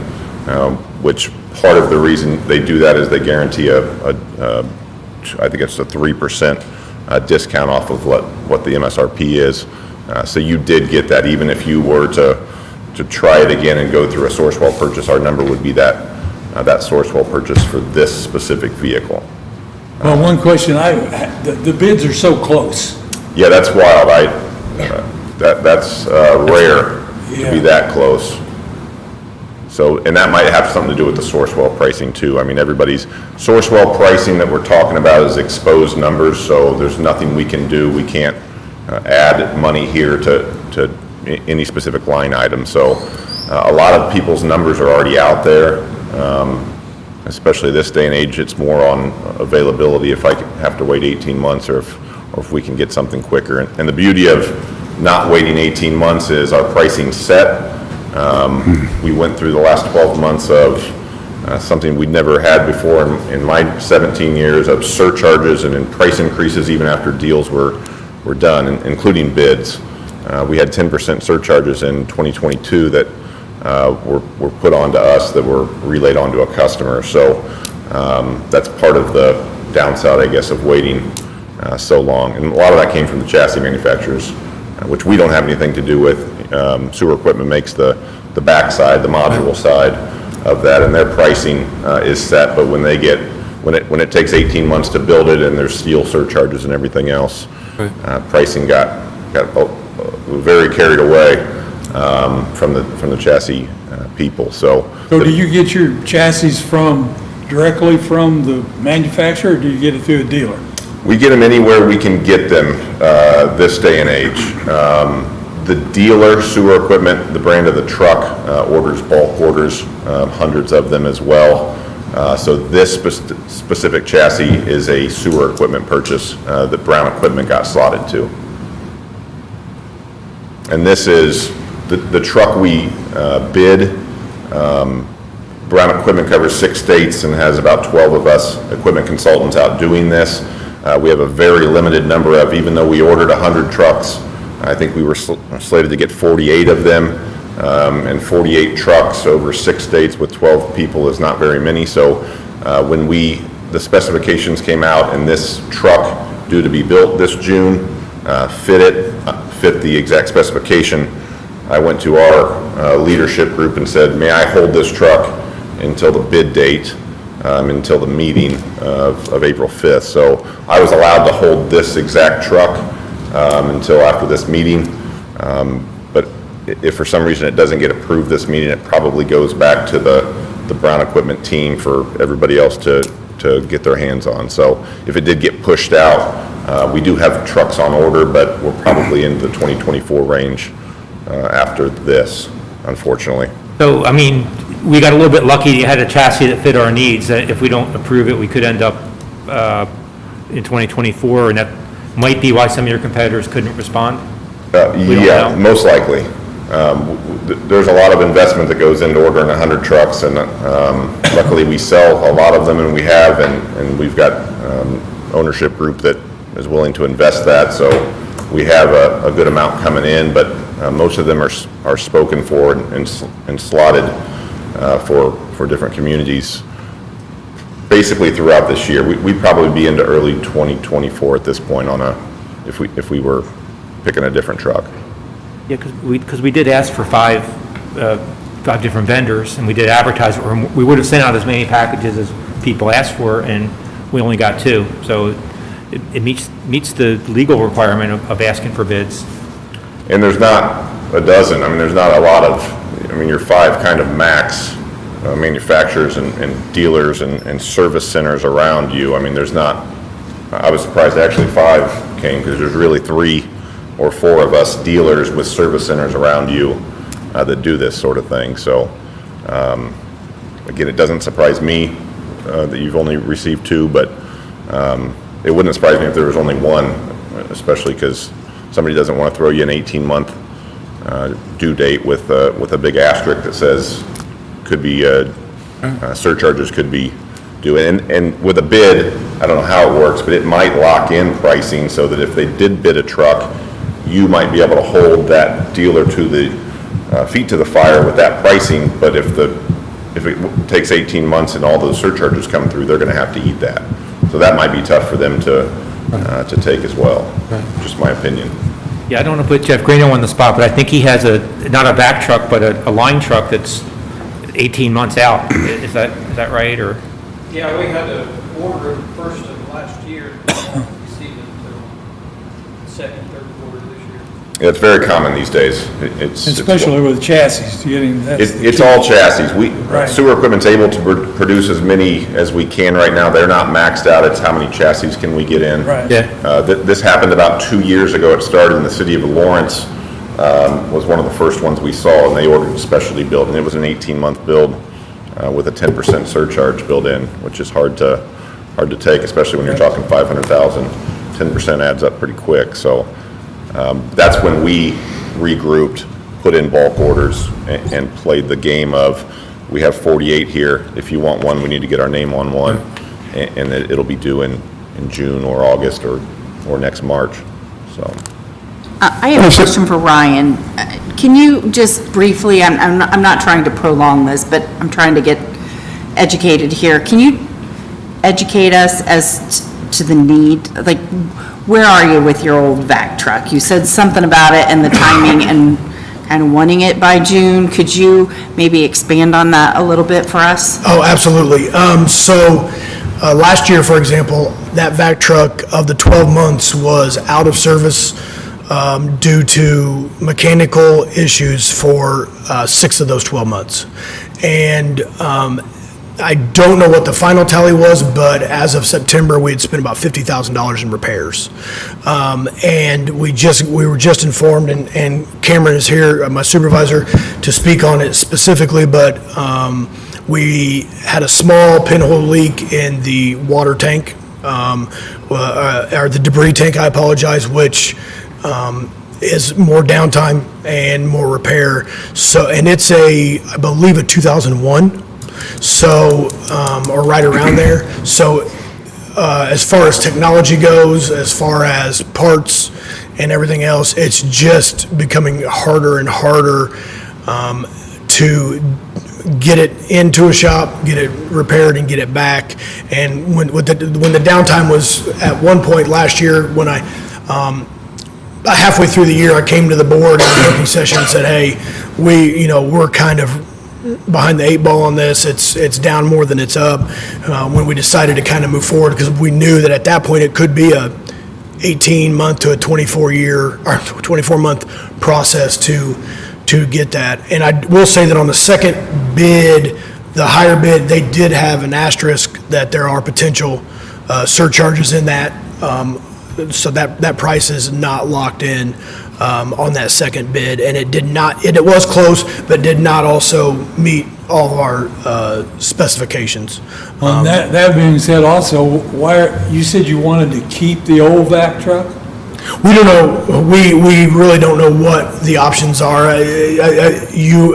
which part of the reason they do that is they guarantee I think it's a 3% discount off of what the MSRP is. So you did get that. Even if you were to try it again and go through a Sourcewell purchase, our number would be that Sourcewell purchase for this specific vehicle. Well, one question, the bids are so close. Yeah, that's wild. That's rare to be that close. So, and that might have something to do with the Sourcewell pricing too. I mean, everybody's Sourcewell pricing that we're talking about is exposed numbers, so there's nothing we can do. We can't add money here to any specific line item. So a lot of people's numbers are already out there. Especially this day and age, it's more on availability if I have to wait 18 months or if we can get something quicker. And the beauty of not waiting 18 months is our pricing's set. We went through the last 12 months of something we'd never had before in my 17 years of surcharges and in price increases even after deals were done, including bids. We had 10% surcharges in 2022 that were put onto us that were relayed onto a customer. So that's part of the downside, I guess, of waiting so long. And a lot of that came from the chassis manufacturers, which we don't have anything to do with. Sewer equipment makes the backside, the module side of that, and their pricing is set, but when it takes 18 months to build it and there's steel surcharges and everything else, pricing got very carried away from the chassis people. So So do you get your chassis directly from the manufacturer, or do you get it through a dealer? we get them anywhere we can get them this day and age. The dealer, Sewer Equipment, the brand of the truck, orders bulk orders, hundreds of them as well. So this specific chassis is a sewer equipment purchase that Brown Equipment got slotted to. And this is the truck we bid. Brown Equipment covers 6 states and has about 12 of us equipment consultants out doing this. We have a very limited number of, even though we ordered 100 trucks, I think we were slated to get 48 of them, and 48 trucks over 6 states with 12 people is not very many. So when the specifications came out and this truck, due to be built this June, fit the exact specification, I went to our leadership group and said, may I hold this truck until the bid date, until the meeting of April 5th. So I was allowed to hold this exact truck until after this meeting, but if for some reason it doesn't get approved this meeting, it probably goes back to the Brown Equipment team for everybody else to get their hands on. So if it did get pushed out, we do have trucks on order, but we're probably in the 2024 range after this, unfortunately. So, I mean, we got a little bit lucky, you had a chassis that fit our needs, that if we don't approve it, we could end up in 2024, and that might be why some of your competitors couldn't respond? We don't Yeah, know. most likely. There's a lot of investment that goes into ordering 100 trucks, and luckily we sell a lot of them, and we have, and we've got ownership group that is willing to invest that, so we have a good amount coming in, but most of them are spoken for and slotted for different communities basically throughout this year. We'd probably be into early 2024 at this point if we were picking a different truck. Yeah, because we did ask for five different vendors, and we did advertise, or we would have sent out as many packages as people asked for, and we only got 2. So it meets the legal requirement of asking for bids. And there's not a dozen, I mean, there's not a lot of, I mean, you're 5 kind of max manufacturers and dealers and service centers around you. I mean, there's not, I was surprised actually 5 came, because there's really 3 or 4 of us dealers with service centers around you that do this sort of thing. So, again, it doesn't surprise me that you've only received 2, but it wouldn't surprise me if there was only 1, especially because somebody doesn't want to throw you an 18-month due date with a big asterisk that says could be surcharges could be due. And with a bid, I don't know how it works, but it might lock in pricing so that if they did bid a truck, you might be able to hold that dealer to the feet to the fire with that pricing. But if it takes 18 months and all those surcharges come through, they're going to have to eat that. So that might be tough for them to take as well. Just my opinion. Yeah, I don't want to put Jeff Greeno on the spot, but I think he has not a vac truck, but a line truck that's 18 months out. Is that right, or? Yeah, we had to order it first of last year, received it until second, third quarter this year. Yeah, it's very common these days. Especially with chassis, It's all chassis. Right. Sewer Equipment's able to produce as many as we can right now. They're not maxed out. It's how many chassis can we get in. Right. Yeah. This happened about 2 years ago. It started in the city of Lawrence, was one of the first ones we saw, and they ordered a specialty build, and it was an 18-month build with a 10% surcharge built in, which is hard to take, especially when you're talking 500,000. 10% adds up pretty quick. So that's when we regrouped, put in bulk orders, and played the game of, we have 48 here. If you want one, we need to get our name on one, and it'll be due in June or August or next March. So. I have a question for Ryan. Can you just briefly, I'm not trying to prolong this, but I'm trying to get educated here. Can you educate us as to the need? Like, where are you with your old vac truck? You said something about it and the timing and kind of wanting it by June. Could you maybe expand on that a little bit for us? Oh, absolutely. Last year, for example, that vac truck of the 12 months was out of service due to mechanical issues for 6 of those 12 months. And I don't know what the final tally was, but as of September, we had spent about $50,000 in repairs. And we were just informed, and Cameron is here, my supervisor, to speak on it specifically, but we had a small pinhole leak in the water tank, or the debris tank, I apologize, which is more downtime and more repair. So, and it's I believe a 2001, so, or right around there. So, as far as technology goes, as far as parts and everything else, it's just becoming harder and harder to get it into a shop, get it repaired, and get it back. And when the downtime was at one point last year, when about halfway through the year, I came to the board in a working session and said, hey, we're kind of behind the 8 ball on this. It's down more than it's up. When we decided to kind of move forward, because we knew that at that point it could be a 18-month to a 24-year or 24-month process to get that. And I will say that on the second bid, the higher bid, they did have an asterisk that there are potential surcharges in that. So that price is not locked in on that second bid, and it was close, but did not also meet all of our specifications. That being said, also, you said you wanted to keep the old vac truck? We don't know, we really don't know what the options are. You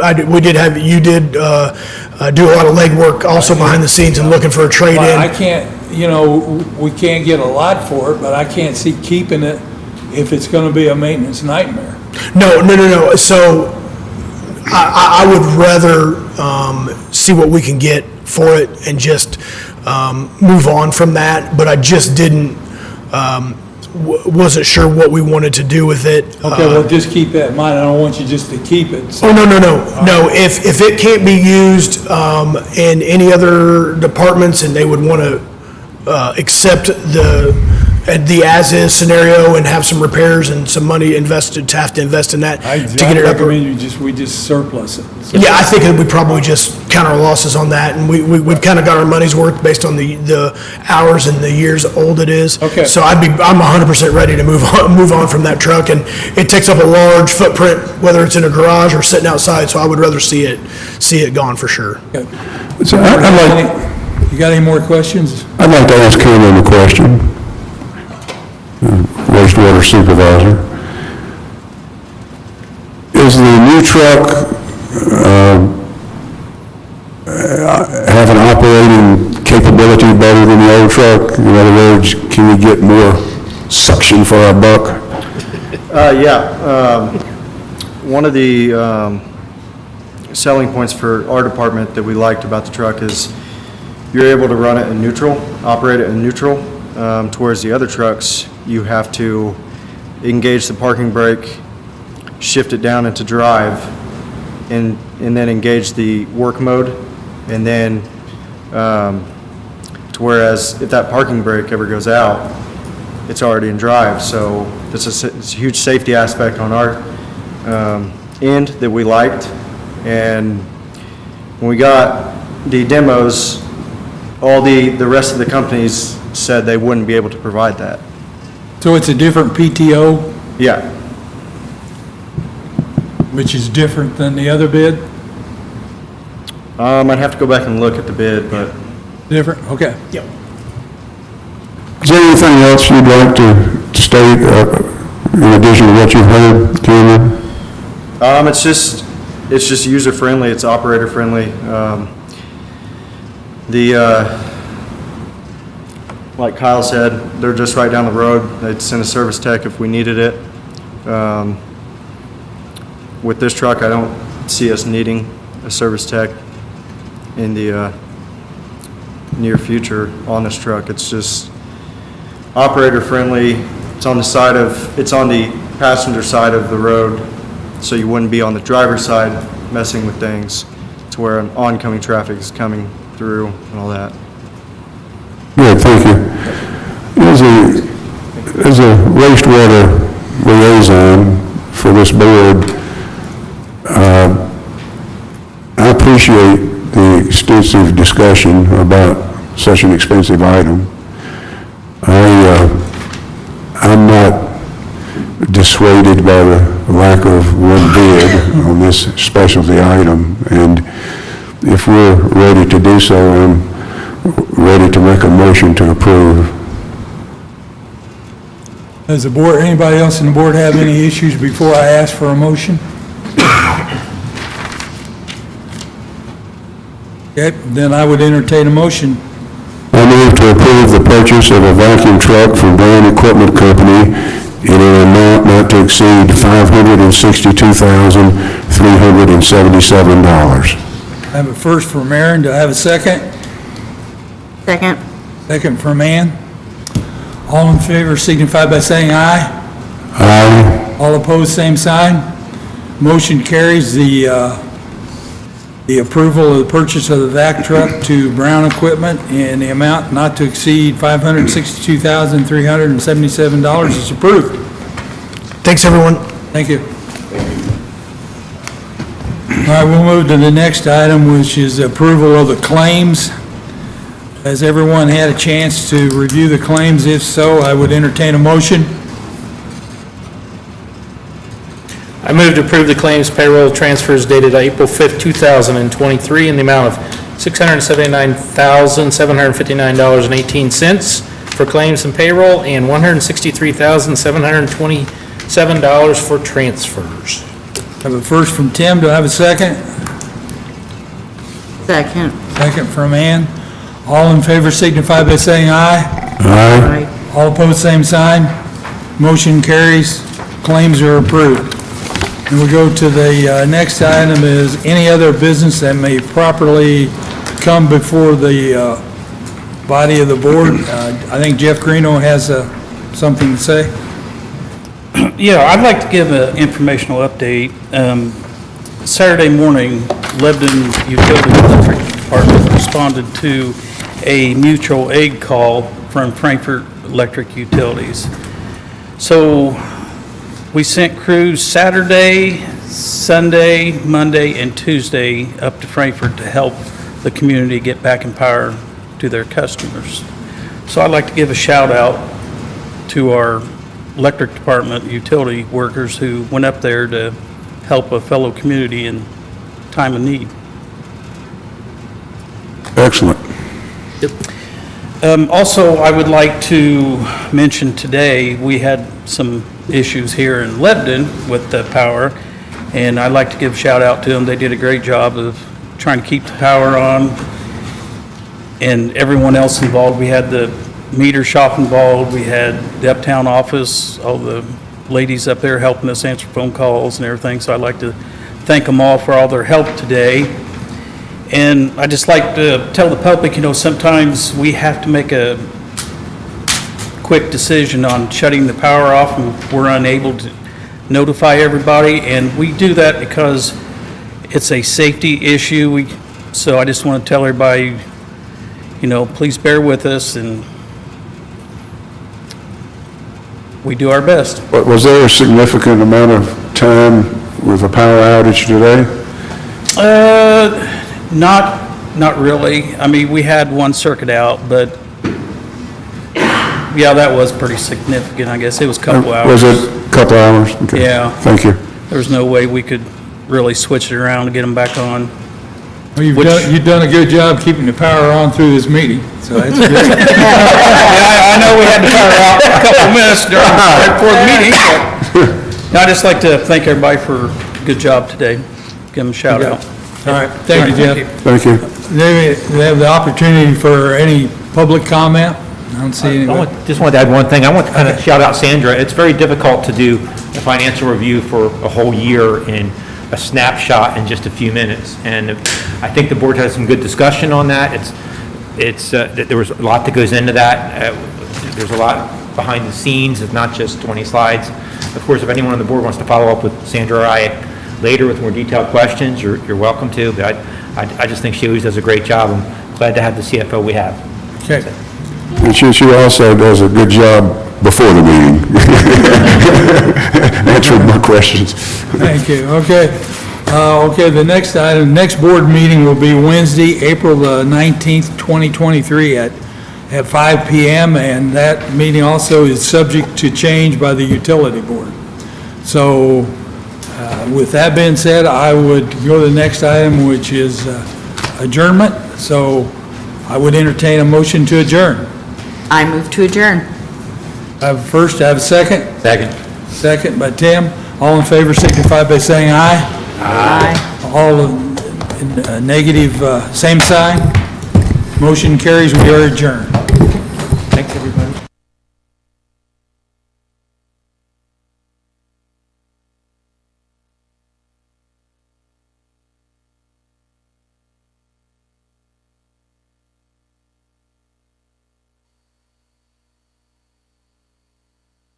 did do a lot of legwork also behind the scenes and looking for a trade-in. I can't, we can't get a lot for it, but I can't see keeping it if it's gonna be a maintenance nightmare. No. So I would rather see what we can get for it and just move on from that, but I just didn't, wasn't sure what we wanted to do with it. Okay, well, just keep that in mind. I don't want you just to keep it. Oh, no. If it can't be used in any other departments and they would want to accept the as-is scenario and have some repairs and some money invested, to have to invest in that I to get it up. recommend we just surplus it. Yeah, I think that we probably just count our losses on that, and we've kind of got our money's worth based on the hours and the years old it is. Okay. So I'm 100% ready to move on from that truck, and it takes up a large footprint, whether it's in a garage or sitting outside, so I would rather see it gone for sure. Okay. So You got any more questions? I'd like to ask Cameron a question, wastewater supervisor. Is the new truck have an operating capability better than the old truck? In other words, can we get more suction for our buck? One of the selling points for our department that we liked about the truck is you're able to run it in neutral, operate it in neutral, towards the other trucks, you have to engage the parking brake, shift it down into drive, and then engage the work mode, and then to whereas if that parking brake ever goes out, it's already in drive. So it's a huge safety aspect on our end that we liked. And when we got the demos, all the rest of the companies said they wouldn't be able to provide that. So it's a different PTO, Yeah. which is different than the other bid? I'd have to go back and look at the bid, but Different, okay. Yep. Is there anything else you'd like to state in addition to what you've heard, Cameron? it's just user-friendly, it's operator-friendly. Like Kyle said, they're just right down the road. They'd send a service tech if we needed it. With this truck, I don't see us needing a service tech in the near future on this truck. It's just operator friendly. It's on the passenger side of the road, so you wouldn't be on the driver's side messing with things to where an oncoming traffic is coming through and all that. Good, thank you. As a wastewater liaison for this board, I appreciate the extensive discussion about such an expensive item. I'm not dissuaded by the lack of one bid on this specialty item, and if we're ready to do so, I'm ready to make a motion to approve. Does the board, anybody else in the board have any issues before I ask for a motion? Okay, then I would entertain a motion. I move to approve the purchase of a vacuum truck from Brown Equipment Company in an amount not to exceed $562,377. I have a first from Aaron. Do I have a second? Second. Second from Ann. All in favor signify by saying aye. Aye. All opposed, same sign. Motion carries. The approval of the purchase of the vac truck to Brown Equipment in the amount not to exceed $562,377 is approved. Thanks, everyone. Thank you. All right, we'll move to the next item, which is approval of the claims. Has everyone had a chance to review the claims? If so, I would entertain a motion. I move to approve the claims payroll transfers dated April 5th, 2023 in the amount of $679,759.18 for claims and payroll and $163,727 for transfers. I have a first from Tim. Do I have a second? Second. Second from Ann. All in favor signify by saying aye. Aye. All opposed, same sign. Motion carries. Claims are approved. And we go to the next item is any other business that may properly come before the body of the board. I think Jeff Greeno has something to say. Yeah, I'd like to give an informational update. Saturday morning, Lebanon Utility Electric Department responded to a mutual aid call from Frankfurt Electric Utilities. So we sent crews Saturday, Sunday, Monday, and Tuesday up to Frankfurt to help the community get back in power to their customers. So I'd like to give a shout out to our electric department utility workers who went up there to help a fellow community in time of need. Excellent. Also, I would like to mention today, we had some issues here in Lebanon with the power, and I'd like to give a shout out to them. They did a great job of trying to keep the power on, and everyone else involved. We had the meter shop involved, we had the uptown office, all the ladies up there helping us answer phone calls and everything, so I'd like to thank them all for all their help today. And I just like to tell the public, you know, sometimes we have to make a quick decision on shutting the power off, and we're unable to notify everybody, and we do that because it's a safety issue. So I just want to tell everybody, you know, please bear with us, and we do our best. But was there a significant amount of time with a power outage today? Not really. I mean, we had one circuit out, but yeah, that was pretty significant, I guess. It was a couple hours. Was it a couple hours? Okay. Yeah. Thank you. There was no way we could really switch it around to get them back on. Well, you've done a good job keeping the power on through this meeting, so that's good. I know we had the power out a couple of minutes right before the meeting, but I'd just like to thank everybody for a good job today. Give them a shout out. All right, thank you, Jeff. Thank you. We have the opportunity for any public comment. I don't see anybody. Just wanted to add one thing. I want to kind of shout out Sandra. It's very difficult to do a financial review for a whole year in a snapshot in just a few minutes. And I think the board had some good discussion on that. There was a lot that goes into that. There's a lot behind the scenes. It's not just 20 slides. Of course, if anyone on the board wants to follow up with Sandra or I later with more detailed questions, you're welcome to. But I just think she always does a great job. I'm glad to have the CFO we have. Okay. And she also does a good job before the meeting. Answering my questions. Thank you. Okay. Okay, the next item, next board meeting will be Wednesday, April the 19th, 2023 at 5 PM. And that meeting also is subject to change by the utility board. So with that being said, I would go to the next item, which is adjournment. So I would entertain a motion to adjourn. I move to adjourn. I have a first, I have a second. Second. Second by Tim. All in favor signify by saying aye. Aye. All negative, same sign. Motion carries, we are adjourned.